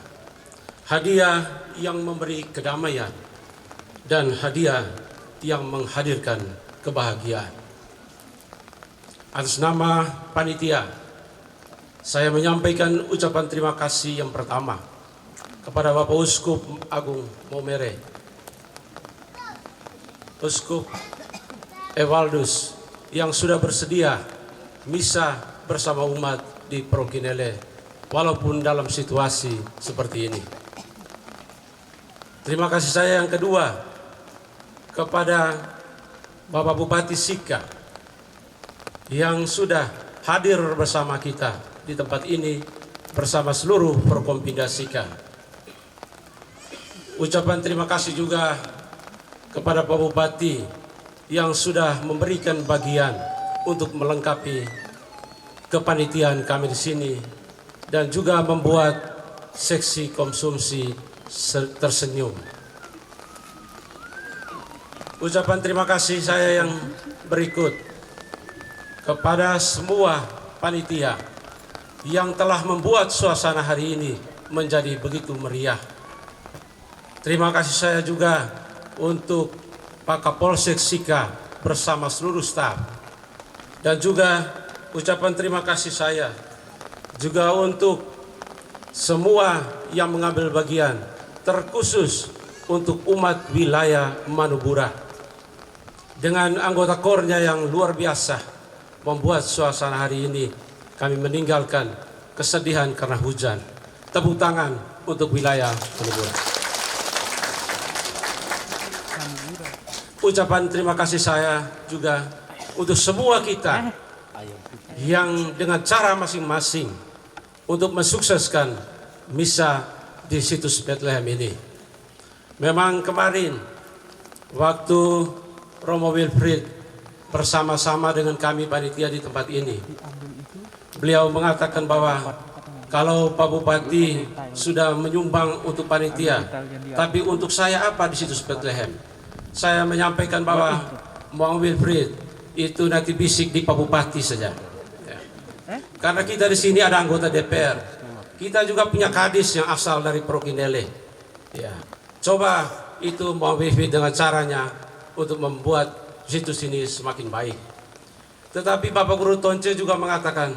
hadiah yang memberi kedamaian, dan hadiah yang menghadirkan kebahagiaan. Atas nama panitia, saya menyampaikan ucapan terima kasih yang pertama kepada Bapak Uskup Agung Maumere, Uskup Ewaldus yang sudah bersedia misa bersama umat di Proginele walaupun dalam situasi seperti ini. Terima kasih saya yang kedua kepada Bapak Bupati Sika yang sudah hadir bersama kita di tempat ini bersama seluruh Forkompida Sika. Ucapan terima kasih juga kepada Pak Bupati yang sudah memberikan bagian untuk melengkapi kepanitiaan kami di sini dan juga membuat seksi konsumsi tersenyum. Ucapan terima kasih saya yang berikut kepada semua panitia yang telah membuat suasana hari ini menjadi begitu meriah. Terima kasih saya juga untuk Pak Kapolsek Sika bersama seluruh staf. Dan juga ucapan terima kasih saya juga untuk semua yang mengambil bagian, terkhusus untuk umat wilayah Manubura. Dengan anggota kornya yang luar biasa membuat suasana hari ini kami meninggalkan kesedihan karena hujan. Tepuk tangan untuk wilayah Manubura. Ucapan terima kasih saya juga untuk semua kita yang dengan cara masing-masing untuk mensukseskan misa di situs Bethlehem ini. Memang kemarin waktu Romo Wilfried bersama-sama dengan kami panitia di tempat ini, beliau mengatakan bahwa kalau Pak Bupati sudah menyumbang untuk panitia, tapi untuk saya apa di situs Bethlehem? Saya menyampaikan bahwa Bang Wilfried itu nanti bisik di Pak Bupati saja. Ya. Karena kita di sini ada anggota DPR, kita juga punya kadis yang asal dari Prokinele. Ya. Coba itu Bang Wilfried dengan caranya untuk membuat situs ini semakin baik. Tetapi Bapak Guru Tonce juga mengatakan,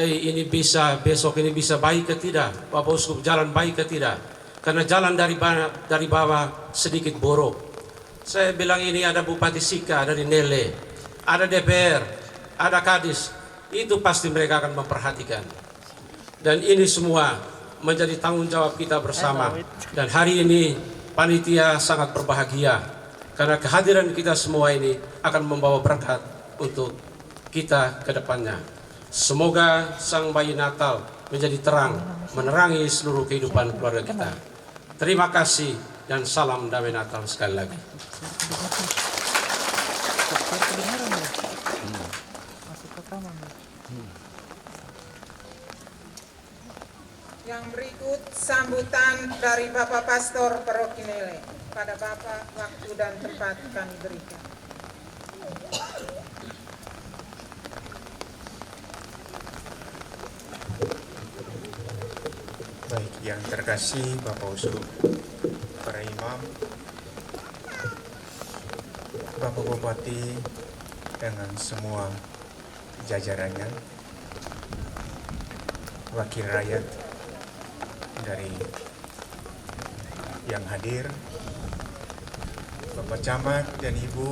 ini bisa, besok ini bisa baik ke tidak? Bapak Uskup jalan baik ke tidak? Karena jalan dari bawah sedikit borok. Saya bilang ini ada Bupati Sika dari Nele, ada DPR, ada Kadis, itu pasti mereka akan memperhatikan. Dan ini semua menjadi tanggung jawab kita bersama. Dan hari ini panitia sangat berbahagia karena kehadiran kita semua ini akan membawa berkat untuk kita ke depannya. Semoga Sang Bayi Natal menjadi terang, menerangi seluruh kehidupan keluarga kita. Terima kasih dan salam damai Natal sekali lagi. Yang berikut sambutan dari Bapak Pastor Prokinele. Pada Bapak waktu dan tempat kami berikan. Baik, yang terkasih Bapak Uskup, para imam, Bapak Bupati dengan semua jajarannya, wakil rakyat dari yang hadir, Bapak Camat dan Ibu,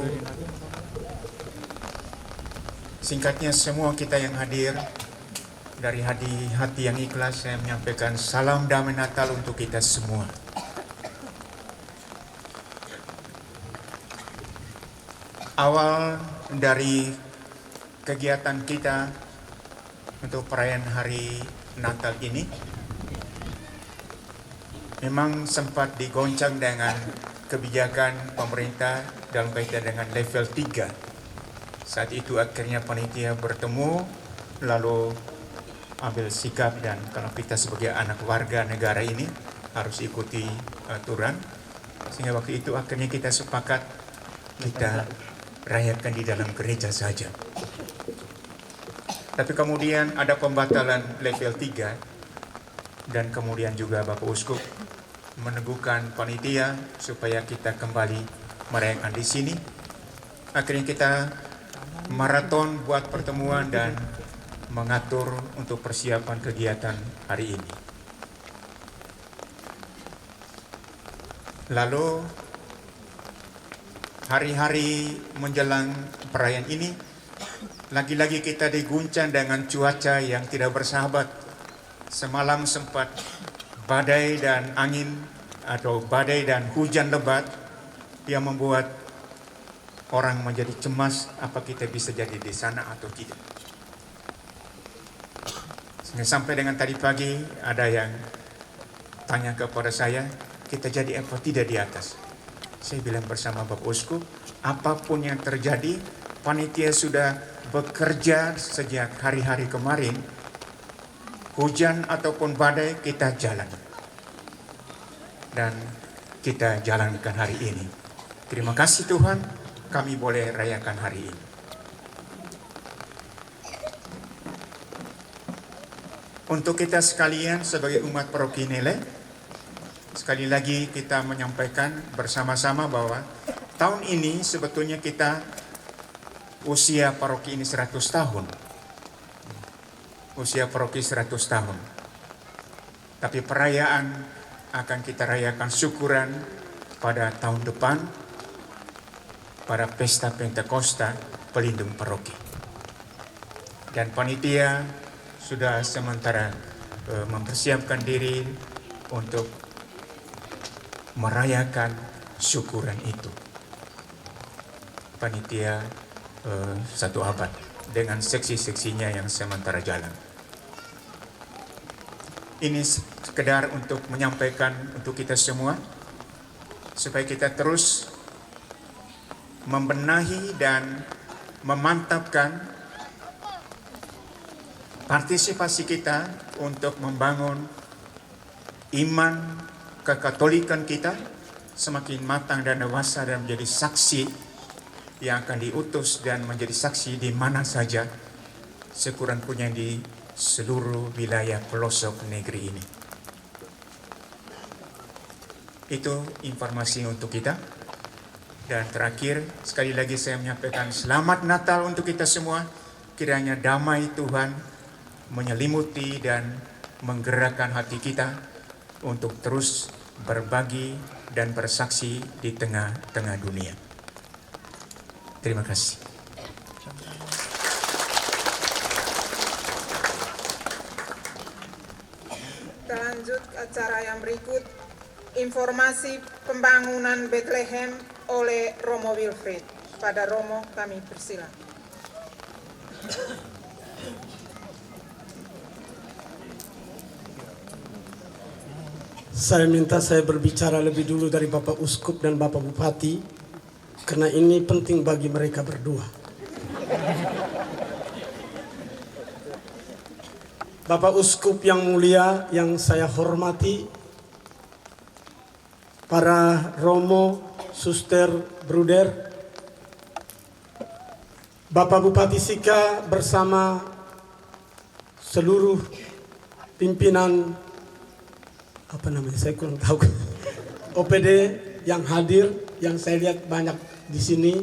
singkatnya semua kita yang hadir, dari hati yang ikhlas saya menyampaikan salam damai Natal untuk kita semua. Awal dari kegiatan kita untuk perayaan hari Natal ini memang sempat digoncang dengan kebijakan pemerintah dalam kaitan dengan level 3. Saat itu akhirnya panitia bertemu lalu ambil sikap, dan kalau kita sebagai anak warga negara ini harus ikuti aturan, sehingga waktu itu akhirnya kita sepakat kita rayakan di dalam gereja saja. Tapi kemudian ada pembatalan level 3 dan kemudian juga Bapak Uskup meneguhkan panitia supaya kita kembali merayakan di sini. Akhirnya kita maraton buat pertemuan dan mengatur untuk persiapan kegiatan hari ini. Lalu hari-hari menjelang perayaan ini, lagi-lagi kita diguncang dengan cuaca yang tidak bersahabat. Semalam sempat badai dan angin atau badai dan hujan lebat yang membuat orang menjadi cemas apa kita bisa jadi di sana atau tidak. Sehingga sampai dengan tadi pagi ada yang tanya kepada saya, kita jadi apa tidak di atas? Saya bilang bersama Bapak Uskup, apapun yang terjadi, panitia sudah bekerja sejak hari-hari kemarin. Hujan ataupun badai kita jalan. Dan kita jalankan hari ini. Terima kasih Tuhan, kami boleh rayakan hari ini. Untuk kita sekalian sebagai umat Prokinele, sekali lagi kita menyampaikan bersama-sama bahwa tahun ini sebetulnya kita usia paroki ini 100 tahun. Usia paroki 100 tahun. Tapi perayaan akan kita rayakan syukuran pada tahun depan, pada pesta Pentakosta pelindung paroki. Dan panitia sudah sementara mempersiapkan diri untuk merayakan syukuran itu. Panitia 1 abad dengan seksi-seksinya yang sementara jalan. Ini sekedar untuk menyampaikan untuk kita semua supaya kita terus membenahi dan memantapkan partisipasi kita untuk membangun iman kekatolikan kita semakin matang dan dewasa dan menjadi saksi yang akan diutus dan menjadi saksi di mana saja sekurang-kurangnya di seluruh wilayah pelosok negeri ini. Itu informasi untuk kita. Dan terakhir, sekali lagi saya menyampaikan selamat Natal untuk kita semua. Kiranya damai Tuhan menyelimuti dan menggerakkan hati kita untuk terus berbagi dan bersaksi di tengah-tengah dunia. Terima kasih. Kita lanjut ke acara yang berikut. Informasi pembangunan Bethlehem oleh Romo Wilfried. Pada Romo kami persilakan. Saya minta saya berbicara lebih dulu dari Bapak Uskup dan Bapak Bupati, karena ini penting bagi mereka berdua. Bapak Uskup yang mulia, yang saya hormati, para Romo, Suster, Bruder, Bapak Bupati Sika bersama seluruh pimpinan saya kurang tahu OPD yang hadir, yang saya lihat banyak di sini,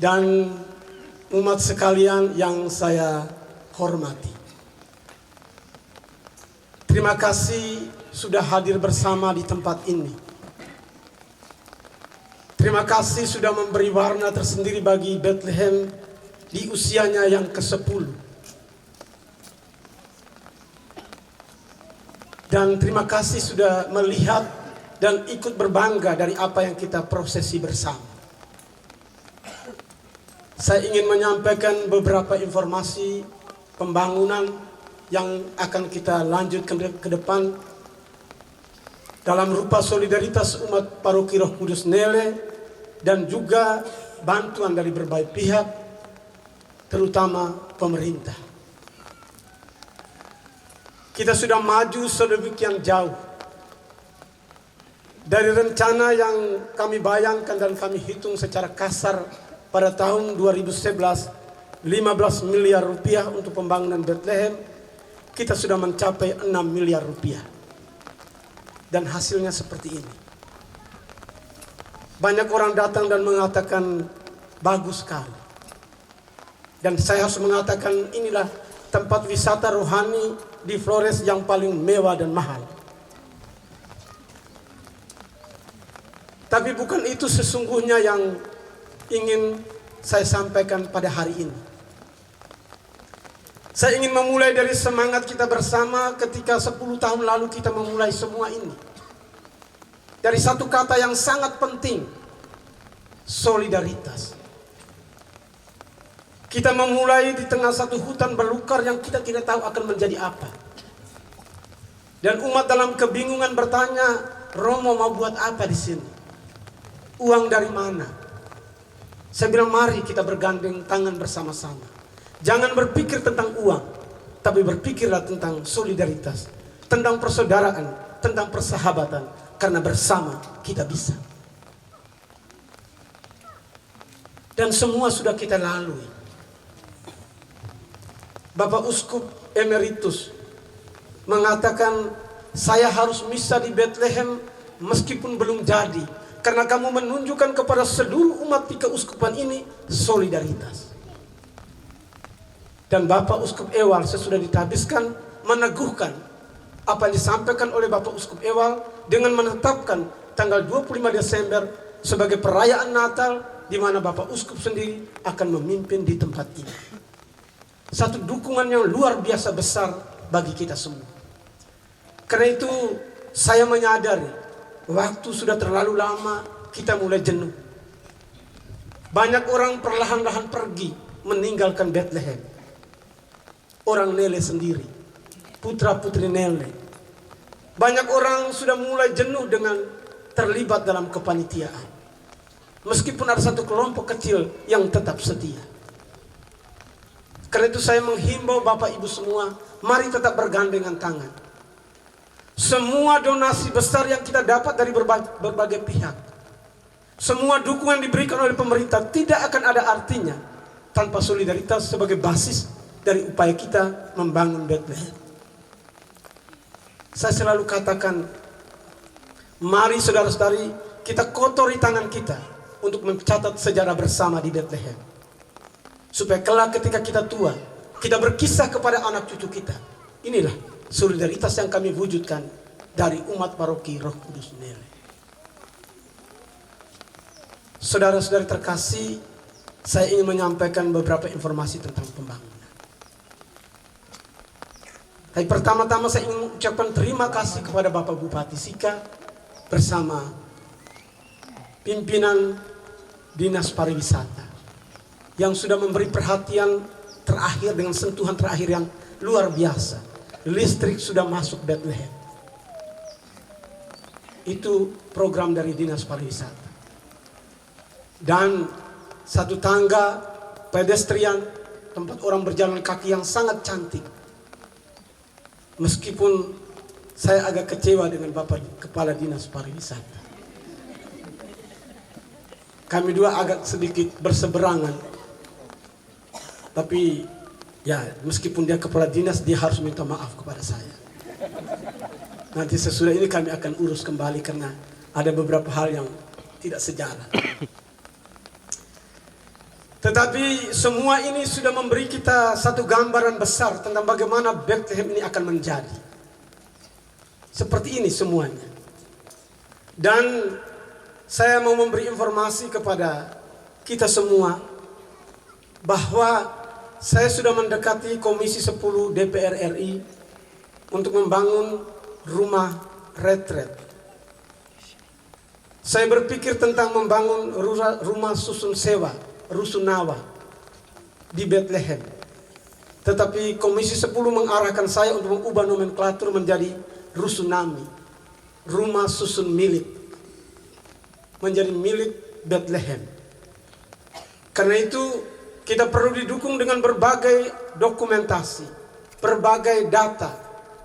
dan umat sekalian yang saya hormati. Terima kasih sudah hadir bersama di tempat ini. Terima kasih sudah memberi warna tersendiri bagi Bethlehem di usianya yang ke-10. Dan terima kasih sudah melihat dan ikut berbangga dari apa yang kita prosesi bersama. Saya ingin menyampaikan beberapa informasi pembangunan yang akan kita lanjutkan ke depan dalam rupa solidaritas umat Paroki Roh Kudus Nele dan juga bantuan dari berbagai pihak, terutama pemerintah. Kita sudah maju sedemikian jauh dari rencana yang kami bayangkan dan kami hitung secara kasar pada tahun 2011, 15 miliar rupiah untuk pembangunan Bethlehem. Kita sudah mencapai 6 miliar rupiah. Dan hasilnya seperti ini. Banyak orang datang dan mengatakan bagus sekali. Dan saya harus mengatakan inilah tempat wisata rohani di Flores yang paling mewah dan mahal. Tapi bukan itu sesungguhnya yang ingin saya sampaikan pada hari ini. Saya ingin memulai dari semangat kita bersama ketika 10 tahun lalu kita memulai semua ini. Dari satu kata yang sangat penting, solidaritas. Kita memulai di tengah satu hutan belukar yang kita tidak tahu akan menjadi apa. Dan umat dalam kebingungan bertanya, Romo mau buat apa di sini? Uang dari mana? Saya bilang mari kita bergandeng tangan bersama-sama. Jangan berpikir tentang uang, tapi berpikirlah tentang solidaritas, tentang persaudaraan, tentang persahabatan, karena bersama kita bisa. Dan semua sudah kita lalui. Bapak Uskup Emeritus mengatakan saya harus misa di Bethlehem meskipun belum jadi, karena kamu menunjukkan kepada seluruh umat di keuskupan ini solidaritas. Dan Bapak Uskup Ewal sesudah ditabiskan meneguhkan apa yang disampaikan oleh Bapak Uskup Ewal dengan menetapkan tanggal 25 Desember sebagai perayaan Natal di mana Bapak Uskup sendiri akan memimpin di tempat ini. Satu dukungan yang luar biasa besar bagi kita semua. Karena itu saya menyadari waktu sudah terlalu lama, kita mulai jenuh. Banyak orang perlahan-lahan pergi meninggalkan Bethlehem. Orang Nele sendiri, putra-putri Nele. Banyak orang sudah mulai jenuh dengan terlibat dalam kepanitiaan. Meskipun ada satu kelompok kecil yang tetap setia. Karena itu saya menghimbau Bapak Ibu semua, mari tetap bergandengan tangan. Semua donasi besar yang kita dapat dari berbagai pihak, semua dukungan yang diberikan oleh pemerintah tidak akan ada artinya tanpa solidaritas sebagai basis dari upaya kita membangun Bethlehem. Saya selalu katakan, mari saudara-saudari kita kotori tangan kita untuk mencatat sejarah bersama di Bethlehem. Supaya kelak ketika kita tua, kita berkisah kepada anak cucu kita. Inilah solidaritas yang kami wujudkan dari umat paroki Roh Kudus Nele. Saudara-saudari terkasih, saya ingin menyampaikan beberapa informasi tentang pembangunan. Tapi pertama-tama saya ingin mengucapkan terima kasih kepada Bapak Bupati Sika bersama pimpinan Dinas Pariwisata yang sudah memberi perhatian terakhir dengan sentuhan terakhir yang luar biasa. Listrik sudah masuk Bethlehem. Itu program dari Dinas Pariwisata. Dan satu tangga pedestrian, tempat orang berjalan kaki yang sangat cantik. Meskipun saya agak kecewa dengan Bapak Kepala Dinas Pariwisata. Kami dua agak sedikit berseberangan. Tapi ya, meskipun dia kepala dinas, dia harus minta maaf kepada saya. Nanti sesudah ini kami akan urus kembali karena ada beberapa hal yang tidak sejalan. Tetapi semua ini sudah memberi kita satu gambaran besar tentang bagaimana Bethlehem ini akan menjadi. Seperti ini semuanya. Dan saya mau memberi informasi kepada kita semua bahwa saya sudah mendekati Komisi 10 DPR RI untuk membangun rumah retret. Saya berpikir tentang membangun rumah susun sewa, rusunawa di Bethlehem. Tetapi Komisi 10 mengarahkan saya untuk mengubah nomenklatur menjadi rusunami, rumah susun milik, menjadi milik Bethlehem. Karena itu kita perlu didukung dengan berbagai dokumentasi, berbagai data.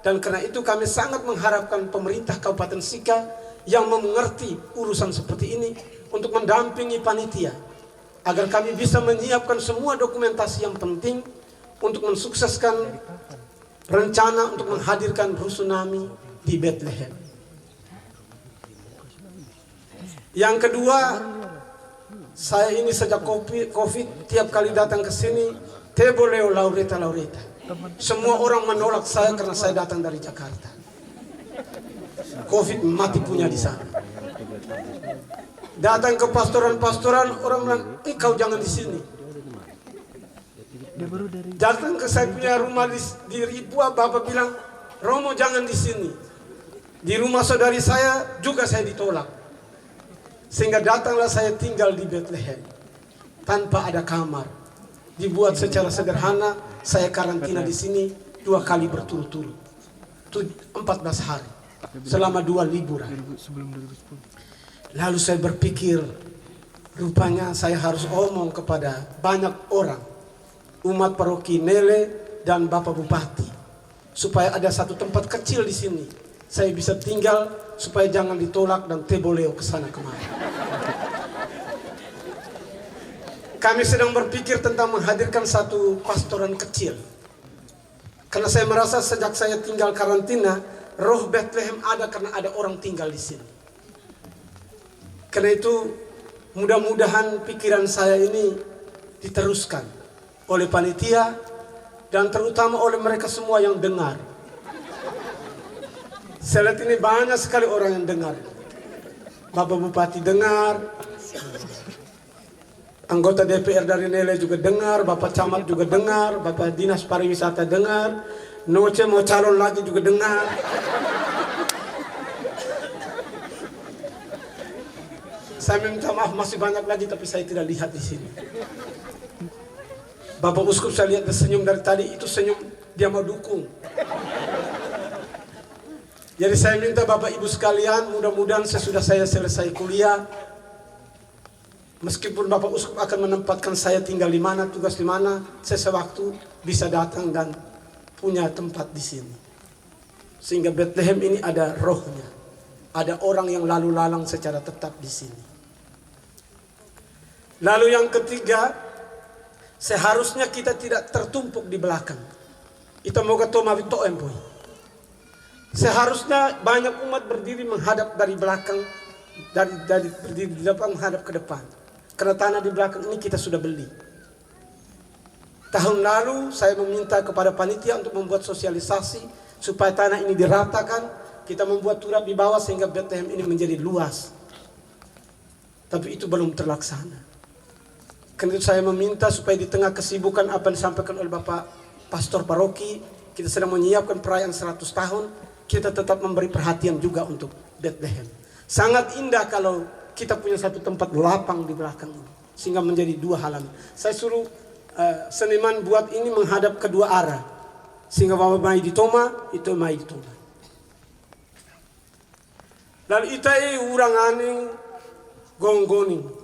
Dan karena itu kami sangat mengharapkan pemerintah Kabupaten Sika yang mengerti urusan seperti ini untuk mendampingi panitia. Agar kami bisa menyiapkan semua dokumentasi yang penting untuk mensukseskan rencana untuk menghadirkan rusunami di Bethlehem. Yang kedua, saya ini sejak COVID tiap kali datang ke sini, Teboleo Laureta. Semua orang menolak saya karena saya datang dari Jakarta. COVID mati punya di sana. Datang ke pastoran-pastoran, orang bilang, kau jangan di sini. Datang ke saya punya rumah di Ripua, Bapak bilang, Romo jangan di sini. Di rumah saudari saya juga saya ditolak. Sehingga datanglah saya tinggal di Bethlehem tanpa ada kamar. Dibuat secara sederhana, saya karantina di sini 2 kali berturut-turut. 14 hari selama 2 liburan. Lalu saya berpikir, rupanya saya harus omong kepada banyak orang, umat paroki Nele dan Bapak Bupati, supaya ada satu tempat kecil di sini. Saya bisa tinggal supaya jangan ditolak dan Teboleo ke sana kemari. Kami sedang berpikir tentang menghadirkan satu pastoran kecil. Karena saya merasa sejak saya tinggal karantina, roh Bethlehem ada karena ada orang tinggal di sini. Karena itu mudah-mudahan pikiran saya ini diteruskan oleh panitia dan terutama oleh mereka semua yang dengar. Saya lihat ini banyak sekali orang yang dengar. Bapak Bupati dengar, anggota DPR dari Nele juga dengar, Bapak Camat juga dengar, Bapak Dinas Pariwisata dengar, Noce mau calon lagi juga dengar. Saya minta maaf masih banyak lagi tapi saya tidak lihat di sini. Bapak Uskup saya lihat senyum dari tadi, itu senyum dia mau dukung. Jadi saya minta Bapak Ibu sekalian, mudah-mudahan sesudah saya selesai kuliah, meskipun Bapak Uskup akan menempatkan saya tinggal di mana, tugas di mana, saya sewaktu bisa datang dan punya tempat di sini. Sehingga Bethlehem ini ada rohnya, ada orang yang lalu lalang secara tetap di sini. Lalu yang ketiga, seharusnya kita tidak tertumpuk di belakang. Kita mau ketemu Mawito Empoi. Seharusnya banyak umat berdiri menghadap dari belakang, dari berdiri di depan menghadap ke depan. Karena tanah di belakang ini kita sudah beli. Tahun lalu saya meminta kepada panitia untuk membuat sosialisasi supaya tanah ini diratakan. Kita membuat turap di bawah sehingga Bethlehem ini menjadi luas. Tapi itu belum terlaksana. Karena itu saya meminta supaya di tengah kesibukan apa yang disampaikan oleh Bapak Pastor Paroki, kita sedang menyiapkan perayaan 100 tahun, kita tetap memberi perhatian juga untuk Bethlehem. Sangat indah kalau kita punya satu tempat lapang di belakang ini, sehingga menjadi dua halaman. Saya suruh seniman buat ini menghadap kedua arah, sehingga Bapak Mai di Toma, itu Mai di Toma. Lalu itai urang aning gonggoning.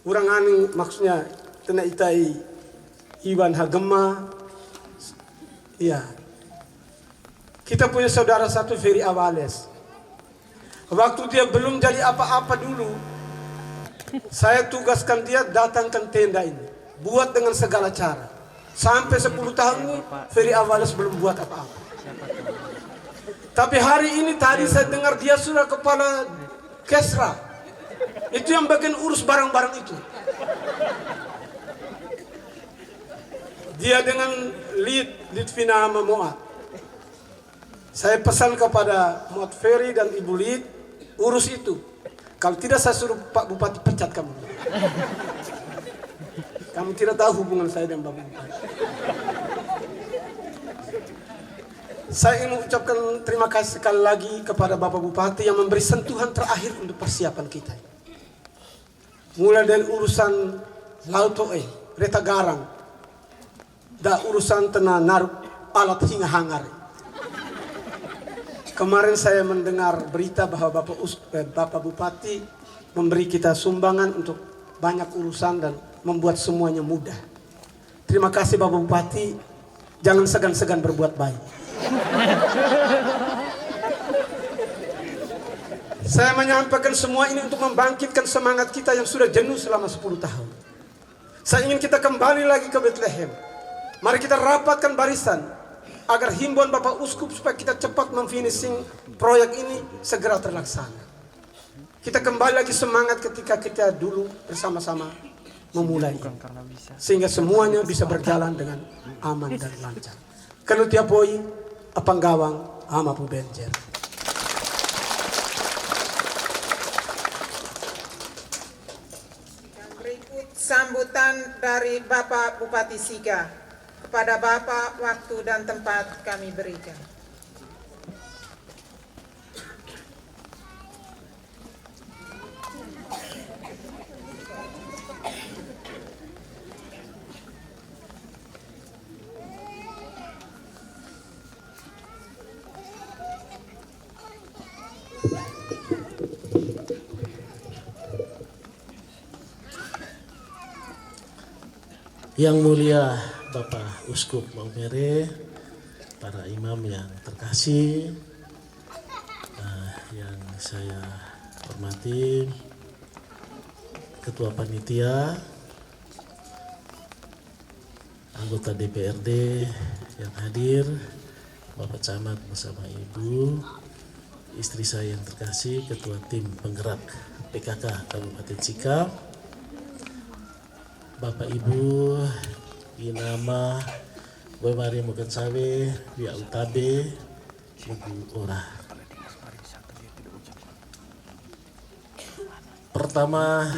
Urang aning maksudnya tena itai Iwan Hagema. Iya. Kita punya saudara satu Ferry Awales. Waktu dia belum jadi apa-apa dulu, saya tugaskan dia datangkan tenda ini, buat dengan segala cara. Sampai 10 tahun ini Ferry Awales belum buat apa-apa. Tapi hari ini tadi saya dengar dia sudah kepala Kesra. Itu yang bagian urus barang-barang itu. Dia dengan Litvina Mamoat. Saya pesan kepada Muat Ferry dan Ibu Lid, urus itu. Kalau tidak saya suruh Pak Bupati pecat kamu. Kamu tidak tahu hubungan saya dan Bapak Bupati. Saya ingin mengucapkan terima kasih sekali lagi kepada Bapak Bupati yang memberi sentuhan terakhir untuk persiapan kita. Mulai dari urusan Lautoe, Reta Garang, dan urusan tena naruh alat hingga hangar. Kemarin saya mendengar berita bahwa Bapak Bupati memberi kita sumbangan untuk banyak urusan dan membuat semuanya mudah. Terima kasih Bapak Bupati, jangan segan-segan berbuat baik. Saya menyampaikan semua ini untuk membangkitkan semangat kita yang sudah jenuh selama 10 tahun. Saya ingin kita kembali lagi ke Bethlehem. Mari kita rapatkan barisan agar himbauan Bapak Uskup supaya kita cepat memfinishing proyek ini segera terlaksana. Kita kembali lagi semangat ketika kita dulu bersama-sama memulai ini. Sehingga semuanya bisa berjalan dengan aman dan lancar. Kalau tiap poi, apang gawang, ama pu benjer. Berikut sambutan dari Bapak Bupati Siga. Kepada Bapak, waktu dan tempat kami berikan. Yang mulia Bapak Uskup Maumere, para imam yang terkasih, yang saya hormati, Ketua Panitia, anggota DPRD yang hadir, Bapak Camat bersama Ibu, istri saya yang terkasih, Ketua Tim Penggerak PKK Kabupaten Sika, Bapak Ibu, Inama, Bemari Mukan Sawe, Bia Utabe, Ibu Ora. Pertama,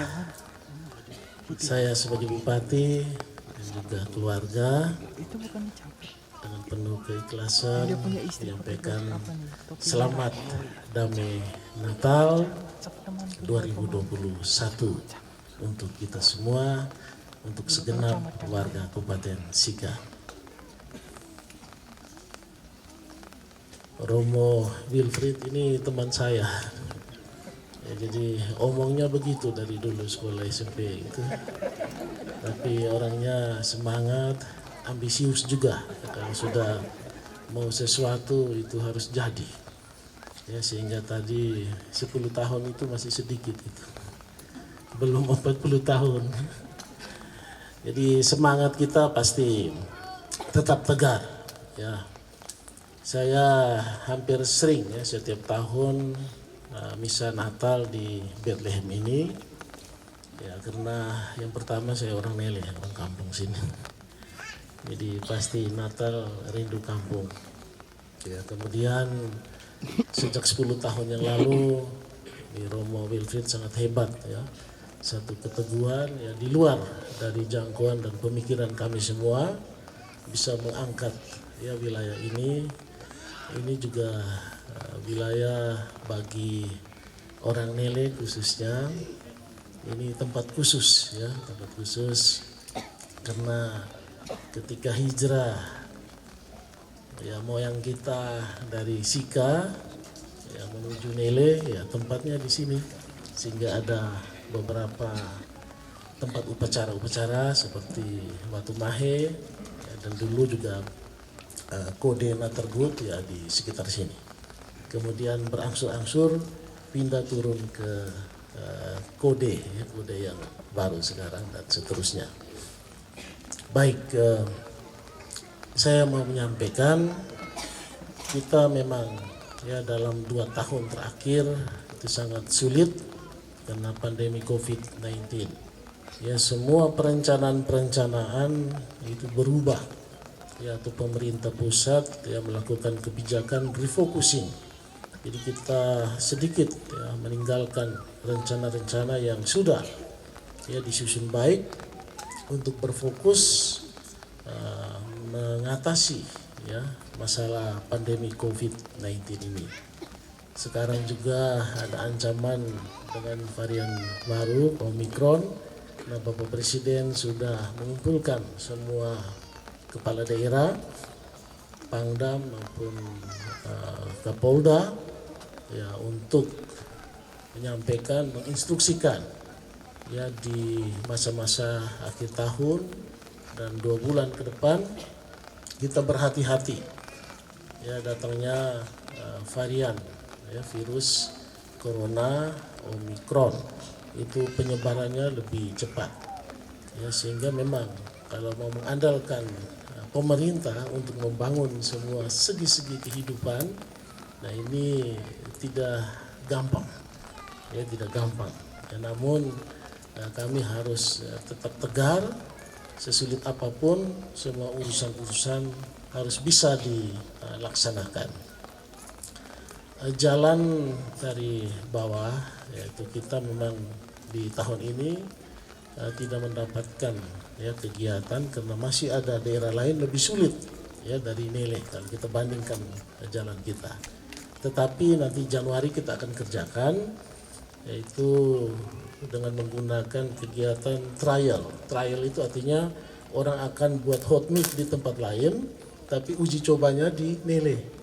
saya sebagai Bupati dan juga keluarga dengan penuh keikhlasan menyampaikan selamat damai Natal 2021 untuk kita semua, untuk segenap warga Kabupaten Sika. Romo Wilfried ini teman saya. Ya, jadi omongnya begitu dari dulu sekolah SMP itu. Tapi orangnya semangat, ambisius juga. Kalau sudah mau sesuatu itu harus jadi. Ya, sehingga tadi 10 tahun itu masih sedikit itu. Belum 40 tahun. Jadi semangat kita pasti tetap tegar. Ya. Saya hampir sering ya setiap tahun misa Natal di Bethlehem ini. Ya, karena yang pertama saya orang Nele, orang kampung sini. Jadi pasti Natal rindu kampung. Ya, kemudian sejak 10 tahun yang lalu di Romo Wilfried sangat hebat ya. Satu keteguhan ya di luar dari jangkauan dan pemikiran kami semua bisa mengangkat ya wilayah ini. Ini juga wilayah bagi orang Nele khususnya. Ini tempat khusus ya, tempat khusus karena ketika hijrah ya moyang kita dari Sika ya menuju Nele ya tempatnya di sini, sehingga ada beberapa tempat upacara-upacara seperti Batu Mahe ya, dan dulu juga Kode Natergut ya di sekitar sini. Kemudian berangsur-angsur pindah turun ke Kode ya, Kode yang baru sekarang dan seterusnya. Baik, saya mau menyampaikan kita memang ya dalam 2 tahun terakhir itu sangat sulit karena pandemi COVID-19. Ya, semua perencanaan itu berubah. Ya, atau pemerintah pusat ya melakukan kebijakan refocusing. Jadi kita sedikit ya meninggalkan rencana-rencana yang sudah ya disusun baik untuk berfokus mengatasi ya masalah pandemi COVID-19 ini. Sekarang juga ada ancaman dengan varian baru Omicron. Nah, Bapak Presiden sudah mengumpulkan semua kepala daerah, Pangdam maupun Kapolda ya untuk menyampaikan, menginstruksikan ya di masa-masa akhir tahun dan 2 bulan ke depan kita berhati-hati ya datangnya varian ya virus corona Omicron itu penyebarannya lebih cepat ya, sehingga memang kalau mau mengandalkan pemerintah untuk membangun semua segi-segi kehidupan, nah ini tidak gampang, ya tidak gampang. Ya, namun kami harus tetap tegar, sesulit apapun semua urusan-urusan harus bisa dilaksanakan. Jalan dari bawah, yaitu kita memang di tahun ini tidak mendapatkan ya kegiatan karena masih ada daerah lain lebih sulit ya dari Nele kalau kita bandingkan jalan kita. Tetapi nanti Januari kita akan kerjakan yaitu dengan menggunakan kegiatan trial. Trial itu artinya orang akan buat hot mix di tempat lain tapi uji cobanya di Nele.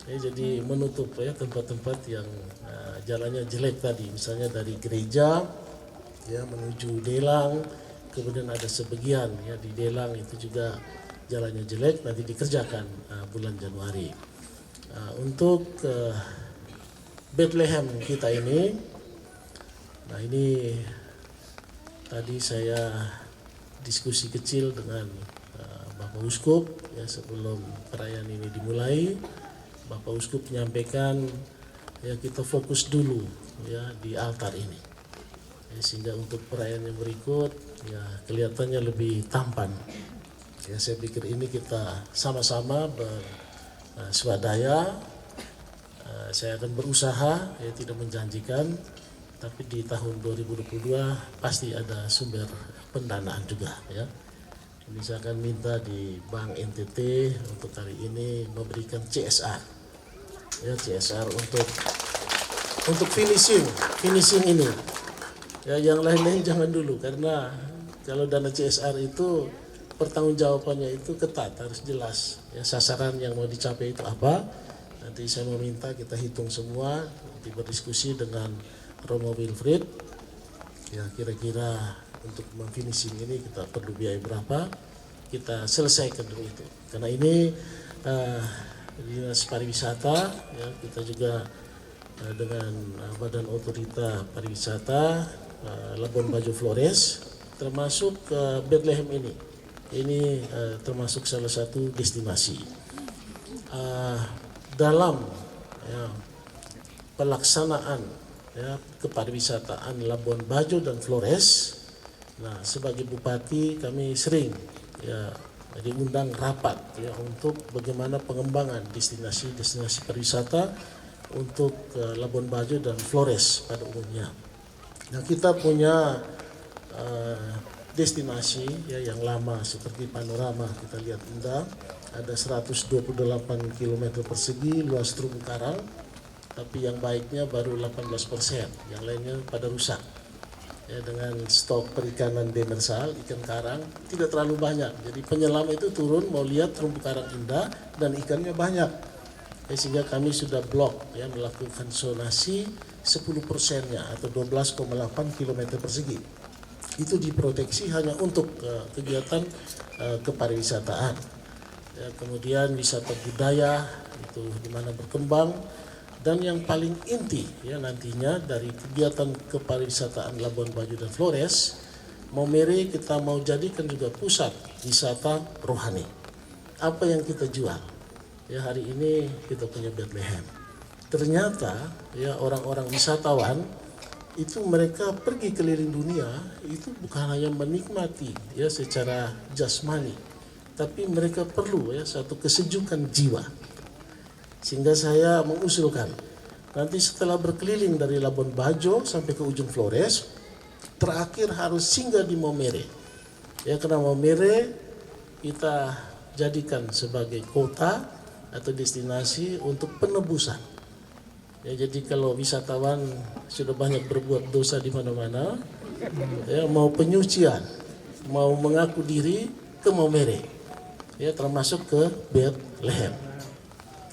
Ya, jadi menutup ya tempat-tempat yang jalannya jelek tadi, misalnya dari gereja ya menuju Delang, kemudian ada sebagian ya di Delang itu juga jalannya jelek, nanti dikerjakan bulan Januari. Untuk Bethlehem kita ini, nah ini tadi saya diskusi kecil dengan Bapak Uskup ya sebelum perayaan ini dimulai. Bapak Uskup menyampaikan ya kita fokus dulu ya di altar ini. Ya, sehingga untuk perayaan yang berikut ya kelihatannya lebih tampan. Ya, saya pikir ini kita sama-sama berswadaya. Saya akan berusaha, ya tidak menjanjikan, tapi di tahun 2022 pasti ada sumber pendanaan juga ya. Misalkan minta di Bank NTT untuk kali ini memberikan CSR, ya CSR untuk finishing ini. Ya yang lain-lain jangan dulu, karena kalau dana CSR itu pertanggungjawabannya itu ketat, harus jelas. Ya sasaran yang mau dicapai itu apa? Nanti saya meminta kita hitung semua, nanti berdiskusi dengan Romo Wilfried. Ya kira-kira untuk memfinishing ini kita perlu biaya berapa, kita selesaikan dulu itu. Karena ini Dinas Pariwisata, ya kita juga dengan Badan Otorita Pariwisata Labuan Bajo Flores, termasuk Bethlehem ini termasuk salah satu destinasi. Dalam ya, pelaksanaan ya, kepariwisataan Labuan Bajo dan Flores, nah sebagai bupati kami sering ya diundang rapat ya untuk bagaimana pengembangan destinasi pariwisata untuk Labuan Bajo dan Flores pada umumnya. Nah kita punya destinasi ya yang lama seperti Panorama, kita lihat indah, ada 128 km persegi luas terumbu karang, tapi yang baiknya baru 18%, yang lainnya pada rusak. Ya, dengan stok perikanan demersal, ikan karang tidak terlalu banyak, jadi penyelam itu turun mau lihat terumbu karang indah dan ikannya banyak. Ya, sehingga kami sudah blok ya melakukan zonasi 10%-nya atau 12,8 km persegi. Itu diproteksi hanya untuk kegiatan kepariwisataan. Ya, kemudian wisata budaya itu di mana berkembang, dan yang paling inti ya nantinya dari kegiatan kepariwisataan Labuan Bajo dan Flores, Maumere kita mau jadikan juga pusat wisata rohani. Apa yang kita jual? Ya hari ini kita punya Bethlehem. Ternyata ya orang-orang wisatawan itu mereka pergi keliling dunia itu bukan hanya menikmati ya secara jasmani, tapi mereka perlu ya satu kesejukan jiwa. Sehingga saya mengusulkan nanti setelah berkeliling dari Labuan Bajo sampai ke ujung Flores, terakhir harus singgah di Maumere. Ya karena Maumere kita jadikan sebagai kota atau destinasi untuk penebusan. Ya jadi kalau wisatawan sudah banyak berbuat dosa di mana-mana, ya mau penyucian, mau mengaku diri ke Maumere. Ya termasuk ke Bethlehem.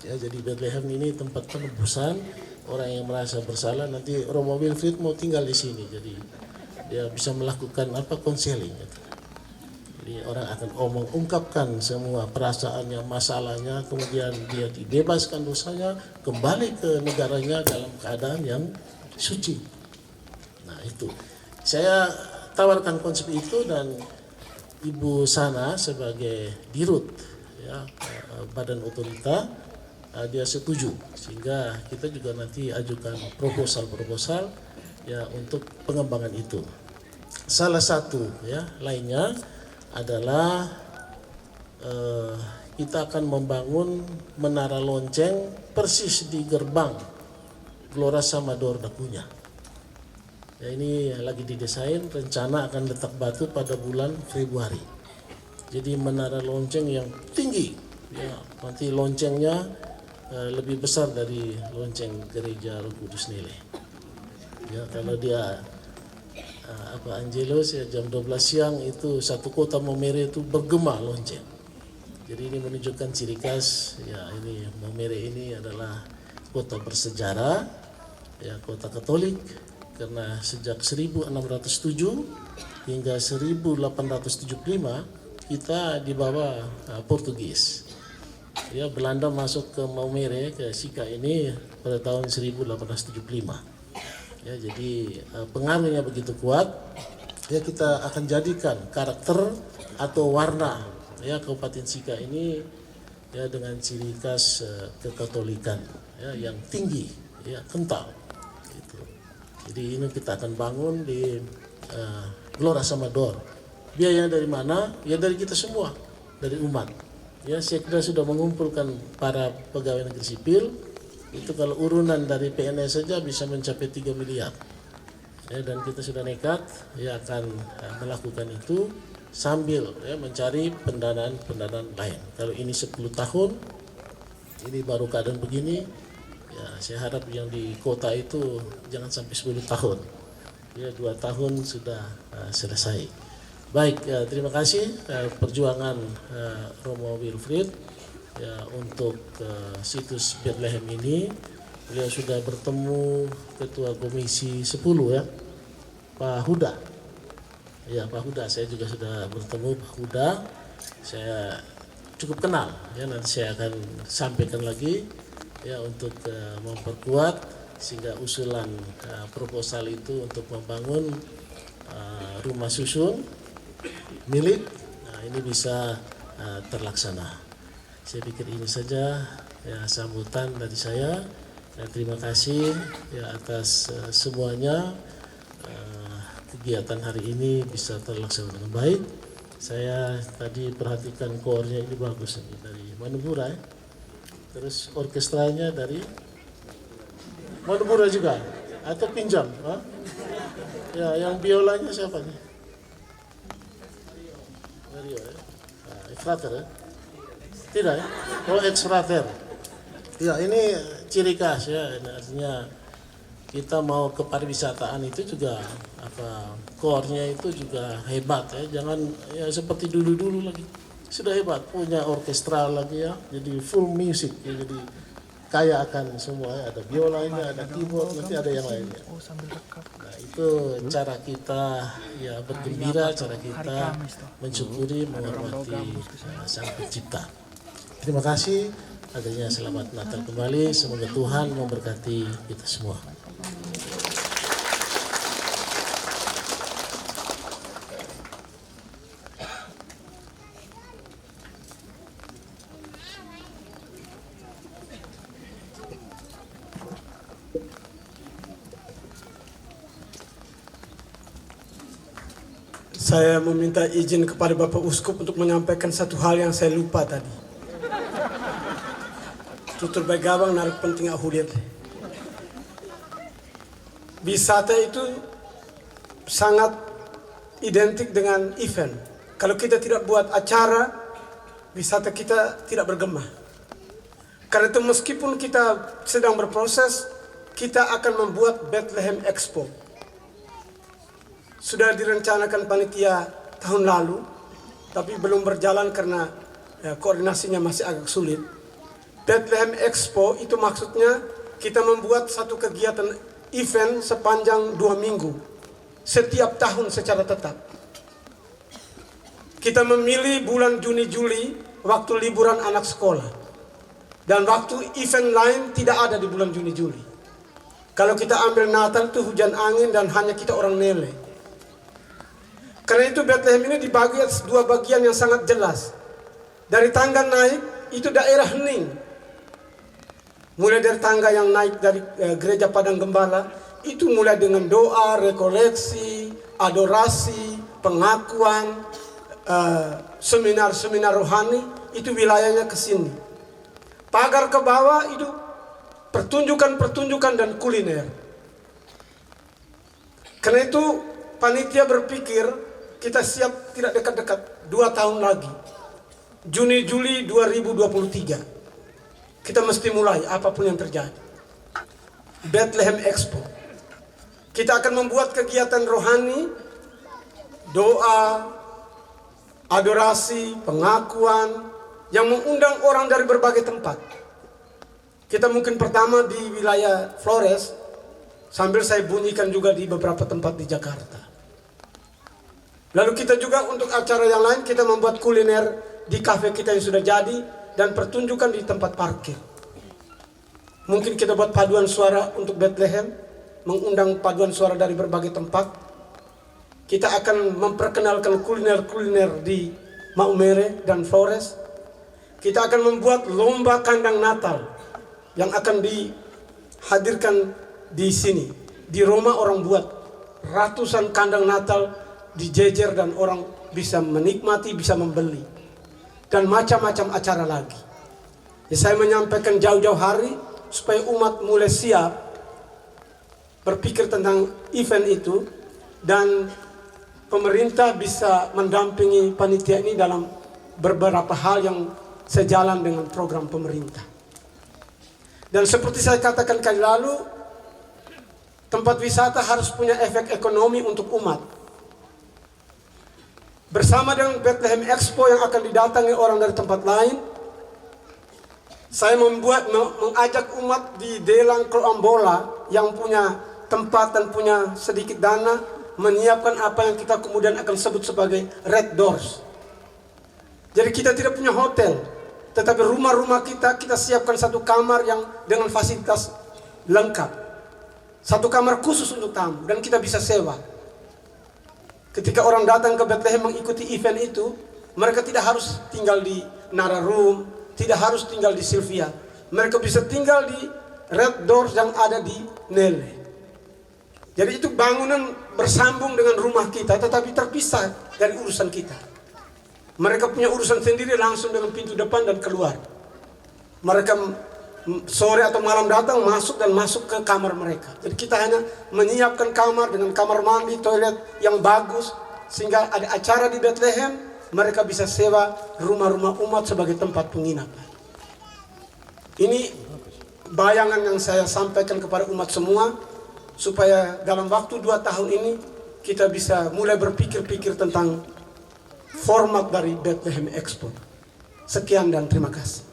Ya jadi Bethlehem ini tempat penebusan orang yang merasa bersalah. Nanti Romo Wilfried mau tinggal di sini, jadi dia bisa melakukan konseling. Jadi orang akan ungkapkan semua perasaannya, masalahnya, kemudian dia dibebaskan dosanya, kembali ke negaranya dalam keadaan yang suci. Nah itu saya tawarkan konsep itu, dan Ibu Sana sebagai dirut ya, Badan Otorita dia setuju, sehingga kita juga nanti ajukan proposal ya untuk pengembangan itu. Salah satu ya lainnya adalah kita akan membangun menara lonceng persis di gerbang Gelora Samador Dakunya. Ya, ini lagi didesain, rencana akan letak batu pada bulan Februari. Jadi menara lonceng yang tinggi, ya, nanti loncengnya lebih besar dari lonceng gereja Roh Kudus Nile. Ya, kalau dia Angelos ya jam 12 siang itu satu kota Maumere itu bergema lonceng. Jadi ini menunjukkan ciri khas ya, ini Maumere ini adalah kota bersejarah ya, kota Katolik, karena sejak 1607 hingga 1875 kita di bawah Portugis. Ya, Belanda masuk ke Maumere, ke Sika ini pada tahun 1875. Ya, jadi pengaruhnya begitu kuat. Ya, kita akan jadikan karakter atau warna ya Kabupaten Sika ini ya dengan ciri khas kekatolikan ya yang tinggi ya kental. Gitu. Jadi ini kita akan bangun di Gelora Samador. Biayanya dari mana? Ya dari kita semua, dari umat. Ya saya kira sudah mengumpulkan para pegawai negeri sipil. Itu kalau urunan dari PNS saja bisa mencapai 3 miliar. Ya, dan kita sudah nekat ya akan melakukan itu sambil ya mencari pendanaan lain. Kalau ini 10 tahun, ini baru keadaan begini, ya saya harap yang di kota itu jangan sampai 10 tahun. Ya 2 tahun sudah selesai. Baik, terima kasih perjuangan Romo Wilfried ya untuk situs Bethlehem ini. Beliau sudah bertemu Ketua Komisi 10 ya, Pak Huda. Ya Pak Huda, saya juga sudah bertemu Pak Huda. Saya cukup kenal ya, nanti saya akan sampaikan lagi ya untuk memperkuat sehingga usulan proposal itu untuk membangun rumah susun milik ini bisa terlaksana. Saya pikir ini saja ya sambutan dari saya. Terima kasih ya atas semuanya, kegiatan hari ini bisa terlaksana dengan baik. Saya tadi perhatikan koornya ini bagus ini dari Manubura ya. Terus orkestranya dari Manubura juga atau pinjam? Ha? Ya yang biolanya siapa nih? Mario ya? Frater ya? Tidak ya? Oh ex-frater. Ya ini ciri khas ya, artinya kita mau ke pariwisataan itu juga core-nya itu juga hebat ya, jangan ya seperti dulu lagi, sudah hebat punya orkestral lagi ya, jadi full music ya, jadi kaya akan semua ya, ada biolanya, ada keyboard, nanti ada yang lainnya. Nah itu cara kita ya bergembira, cara kita mensyukuri, menghormati Sang Pencipta. Terima kasih. Adanya selamat Natal kembali, semoga Tuhan memberkati kita semua. Saya meminta izin kepada Bapak Uskup untuk menyampaikan satu hal yang saya lupa tadi. Tutur bagabang narik penting ahuliat. Wisata itu sangat identik dengan event. Kalau kita tidak buat acara, wisata kita tidak bergema. Karena itu meskipun kita sedang berproses, kita akan membuat Bethlehem Expo. Sudah direncanakan panitia tahun lalu, tapi belum berjalan karena koordinasinya masih agak sulit. Bethlehem Expo itu maksudnya kita membuat satu kegiatan event sepanjang 2 minggu setiap tahun secara tetap. Kita memilih bulan Juni-Juli waktu liburan anak sekolah, dan waktu event lain tidak ada di bulan Juni-Juli. Kalau kita ambil Natal itu hujan angin dan hanya kita orang Nele. Karena itu Bethlehem ini dibagi 2 bagian yang sangat jelas. Dari tangga naik itu daerah hening. Mulai dari tangga yang naik dari gereja Padang Gembala, itu mulai dengan doa, rekoleksi, adorasi, pengakuan, seminar-seminar rohani, itu wilayahnya ke sini. Pagar ke bawah itu pertunjukan-pertunjukan dan kuliner. Karena itu panitia berpikir kita siap tidak dekat-dekat 2 tahun lagi. Juni-Juli 2023. Kita mesti mulai apapun yang terjadi. Bethlehem Expo. Kita akan membuat kegiatan rohani, doa, adorasi, pengakuan yang mengundang orang dari berbagai tempat. Kita mungkin pertama di wilayah Flores, sambil saya bunyikan juga di beberapa tempat di Jakarta. Lalu kita juga untuk acara yang lain kita membuat kuliner di kafe kita yang sudah jadi, dan pertunjukan di tempat parkir. Mungkin kita buat paduan suara untuk Bethlehem, mengundang paduan suara dari berbagai tempat. Kita akan memperkenalkan kuliner-kuliner di Maumere dan Flores. Kita akan membuat lomba kandang Natal yang akan hadirkan di sini. Di Roma orang buat ratusan kandang Natal dijejer dan orang bisa menikmati, bisa membeli. Dan macam-macam acara lagi. Ya, saya menyampaikan jauh-jauh hari supaya umat mulai siap berpikir tentang event itu, dan pemerintah bisa mendampingi panitia ini dalam beberapa hal yang sejalan dengan program pemerintah. Dan seperti saya katakan kali lalu, tempat wisata harus punya efek ekonomi untuk umat. Bersama dengan Bethlehem Expo yang akan didatangi orang dari tempat lain, saya mengajak umat di Delang Kloambola yang punya tempat dan punya sedikit dana, menyiapkan apa yang kita kemudian akan sebut sebagai Red Doors. Jadi kita tidak punya hotel, tetapi rumah-rumah kita siapkan satu kamar yang dengan fasilitas lengkap. Satu kamar khusus untuk tamu, dan kita bisa sewa. Ketika orang datang ke Bethlehem mengikuti event itu, mereka tidak harus tinggal di Nara Room, tidak harus tinggal di Sylvia. Mereka bisa tinggal di Red Doors yang ada di Nele. Jadi itu bangunan bersambung dengan rumah kita, tetapi terpisah dari urusan kita. Mereka punya urusan sendiri langsung dengan pintu depan dan keluar. Mereka sore atau malam datang, masuk ke kamar mereka. Jadi kita hanya menyiapkan kamar dengan kamar mandi, toilet yang bagus, sehingga ada acara di Bethlehem, mereka bisa sewa rumah-rumah umat sebagai tempat penginapan. Ini bayangan yang saya sampaikan kepada umat semua, supaya dalam waktu 2 tahun ini kita bisa mulai berpikir-pikir tentang format dari Bethlehem Expo. Sekian dan terima kasih.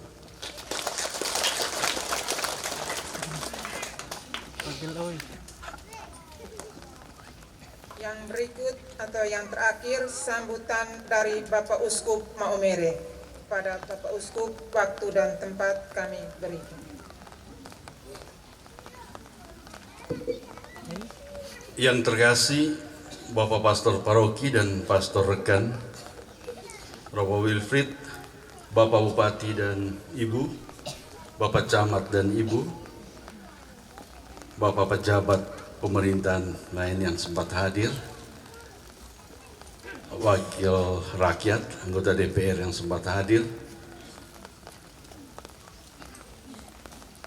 Yang berikut atau yang terakhir sambutan dari Bapak Uskup Maumere. Pada Bapak Uskup, waktu dan tempat kami berikan. Yang terkasih Bapak Pastor Paroki dan Pastor Rekan, Romo Wilfried, Bapak Bupati dan Ibu, Bapak Camat dan Ibu, Bapak pejabat pemerintahan lain yang sempat hadir, wakil rakyat, anggota DPR yang sempat hadir,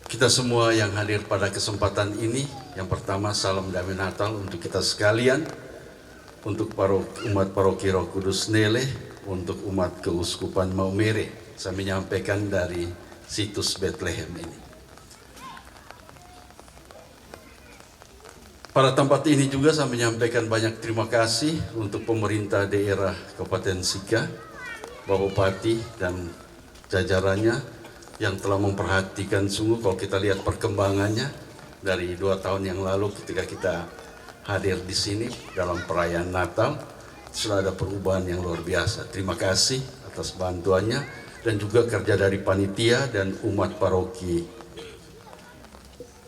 kita semua yang hadir pada kesempatan ini, yang pertama salam damai Natal untuk kita sekalian, untuk umat paroki Roh Kudus Nele, untuk umat Keuskupan Maumere. Saya menyampaikan dari situs Bethlehem ini. Pada tempat ini juga saya menyampaikan banyak terima kasih untuk pemerintah daerah Kabupaten Sika, Bapak Bupati dan jajarannya yang telah memperhatikan sungguh. Kalau kita lihat perkembangannya dari 2 tahun yang lalu ketika kita hadir di sini dalam perayaan Natal, sudah ada perubahan yang luar biasa. Terima kasih atas bantuannya dan juga kerja dari panitia dan umat paroki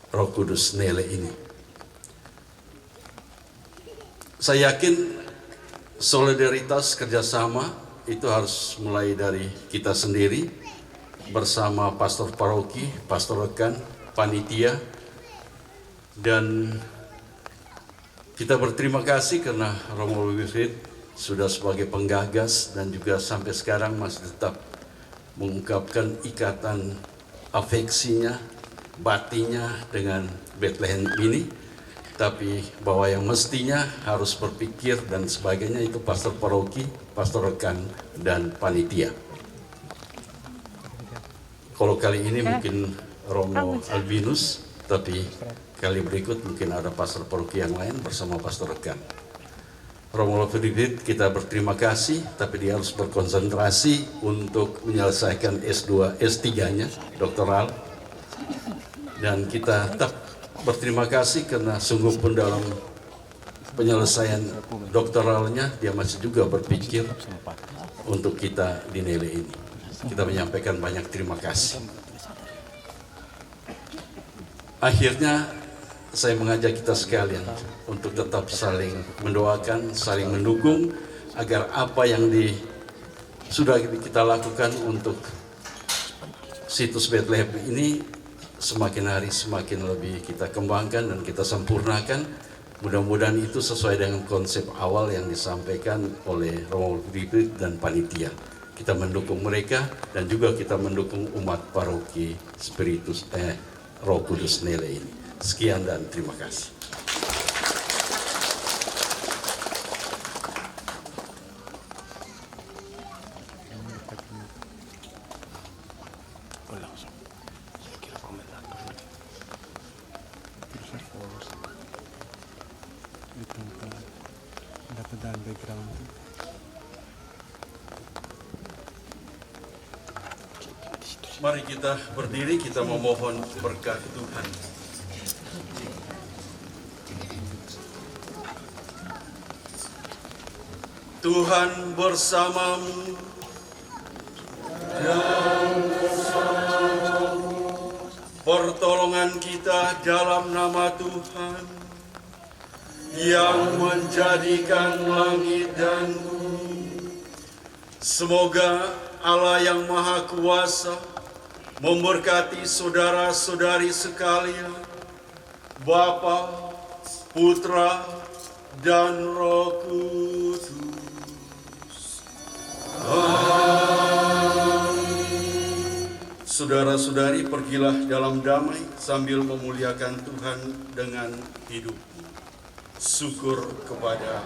Roh Kudus Nele ini. Saya yakin solidaritas kerjasama itu harus mulai dari kita sendiri bersama pastor paroki, pastor rekan, panitia, dan kita berterima kasih karena Romo Wilfried sudah sebagai penggagas dan juga sampai sekarang masih tetap mengungkapkan ikatan afeksinya, batinya dengan Bethlehem ini. Tapi bahwa yang mestinya harus berpikir dan sebagainya itu pastor paroki, pastor rekan, dan panitia. Kalau kali ini mungkin Romo Albinus, tapi kali berikut mungkin ada pastor paroki yang lain bersama pastor rekan. Romo Wilfried kita berterima kasih, tapi dia harus berkonsentrasi untuk menyelesaikan S2, S3-nya, doktoral. Dan kita tetap berterima kasih karena sungguh pun dalam penyelesaian doktoralnya dia masih juga berpikir untuk kita di Nele ini. Kita menyampaikan banyak terima kasih. Akhirnya saya mengajak kita sekalian untuk tetap saling mendoakan, saling mendukung agar apa yang sudah kita lakukan untuk situs Bethlehem ini semakin hari semakin lebih kita kembangkan dan kita sempurnakan. Mudah-mudahan itu sesuai dengan konsep awal yang disampaikan oleh Romo Ribrit dan panitia. Kita mendukung mereka dan juga kita mendukung umat paroki Spiritus Roh Kudus Nele ini. Sekian dan terima kasih. Mari kita berdiri, kita memohon berkat Tuhan. Tuhan bersamamu dan bersamamu. Pertolongan kita dalam nama Tuhan yang menjadikan langit dan bumi. Semoga Allah yang Maha Kuasa memberkati saudara-saudari sekalian, Bapa, Putra, dan Roh Kudus. Amin. Saudara-saudari, pergilah dalam damai sambil memuliakan Tuhan dengan hidupmu. Syukur kepada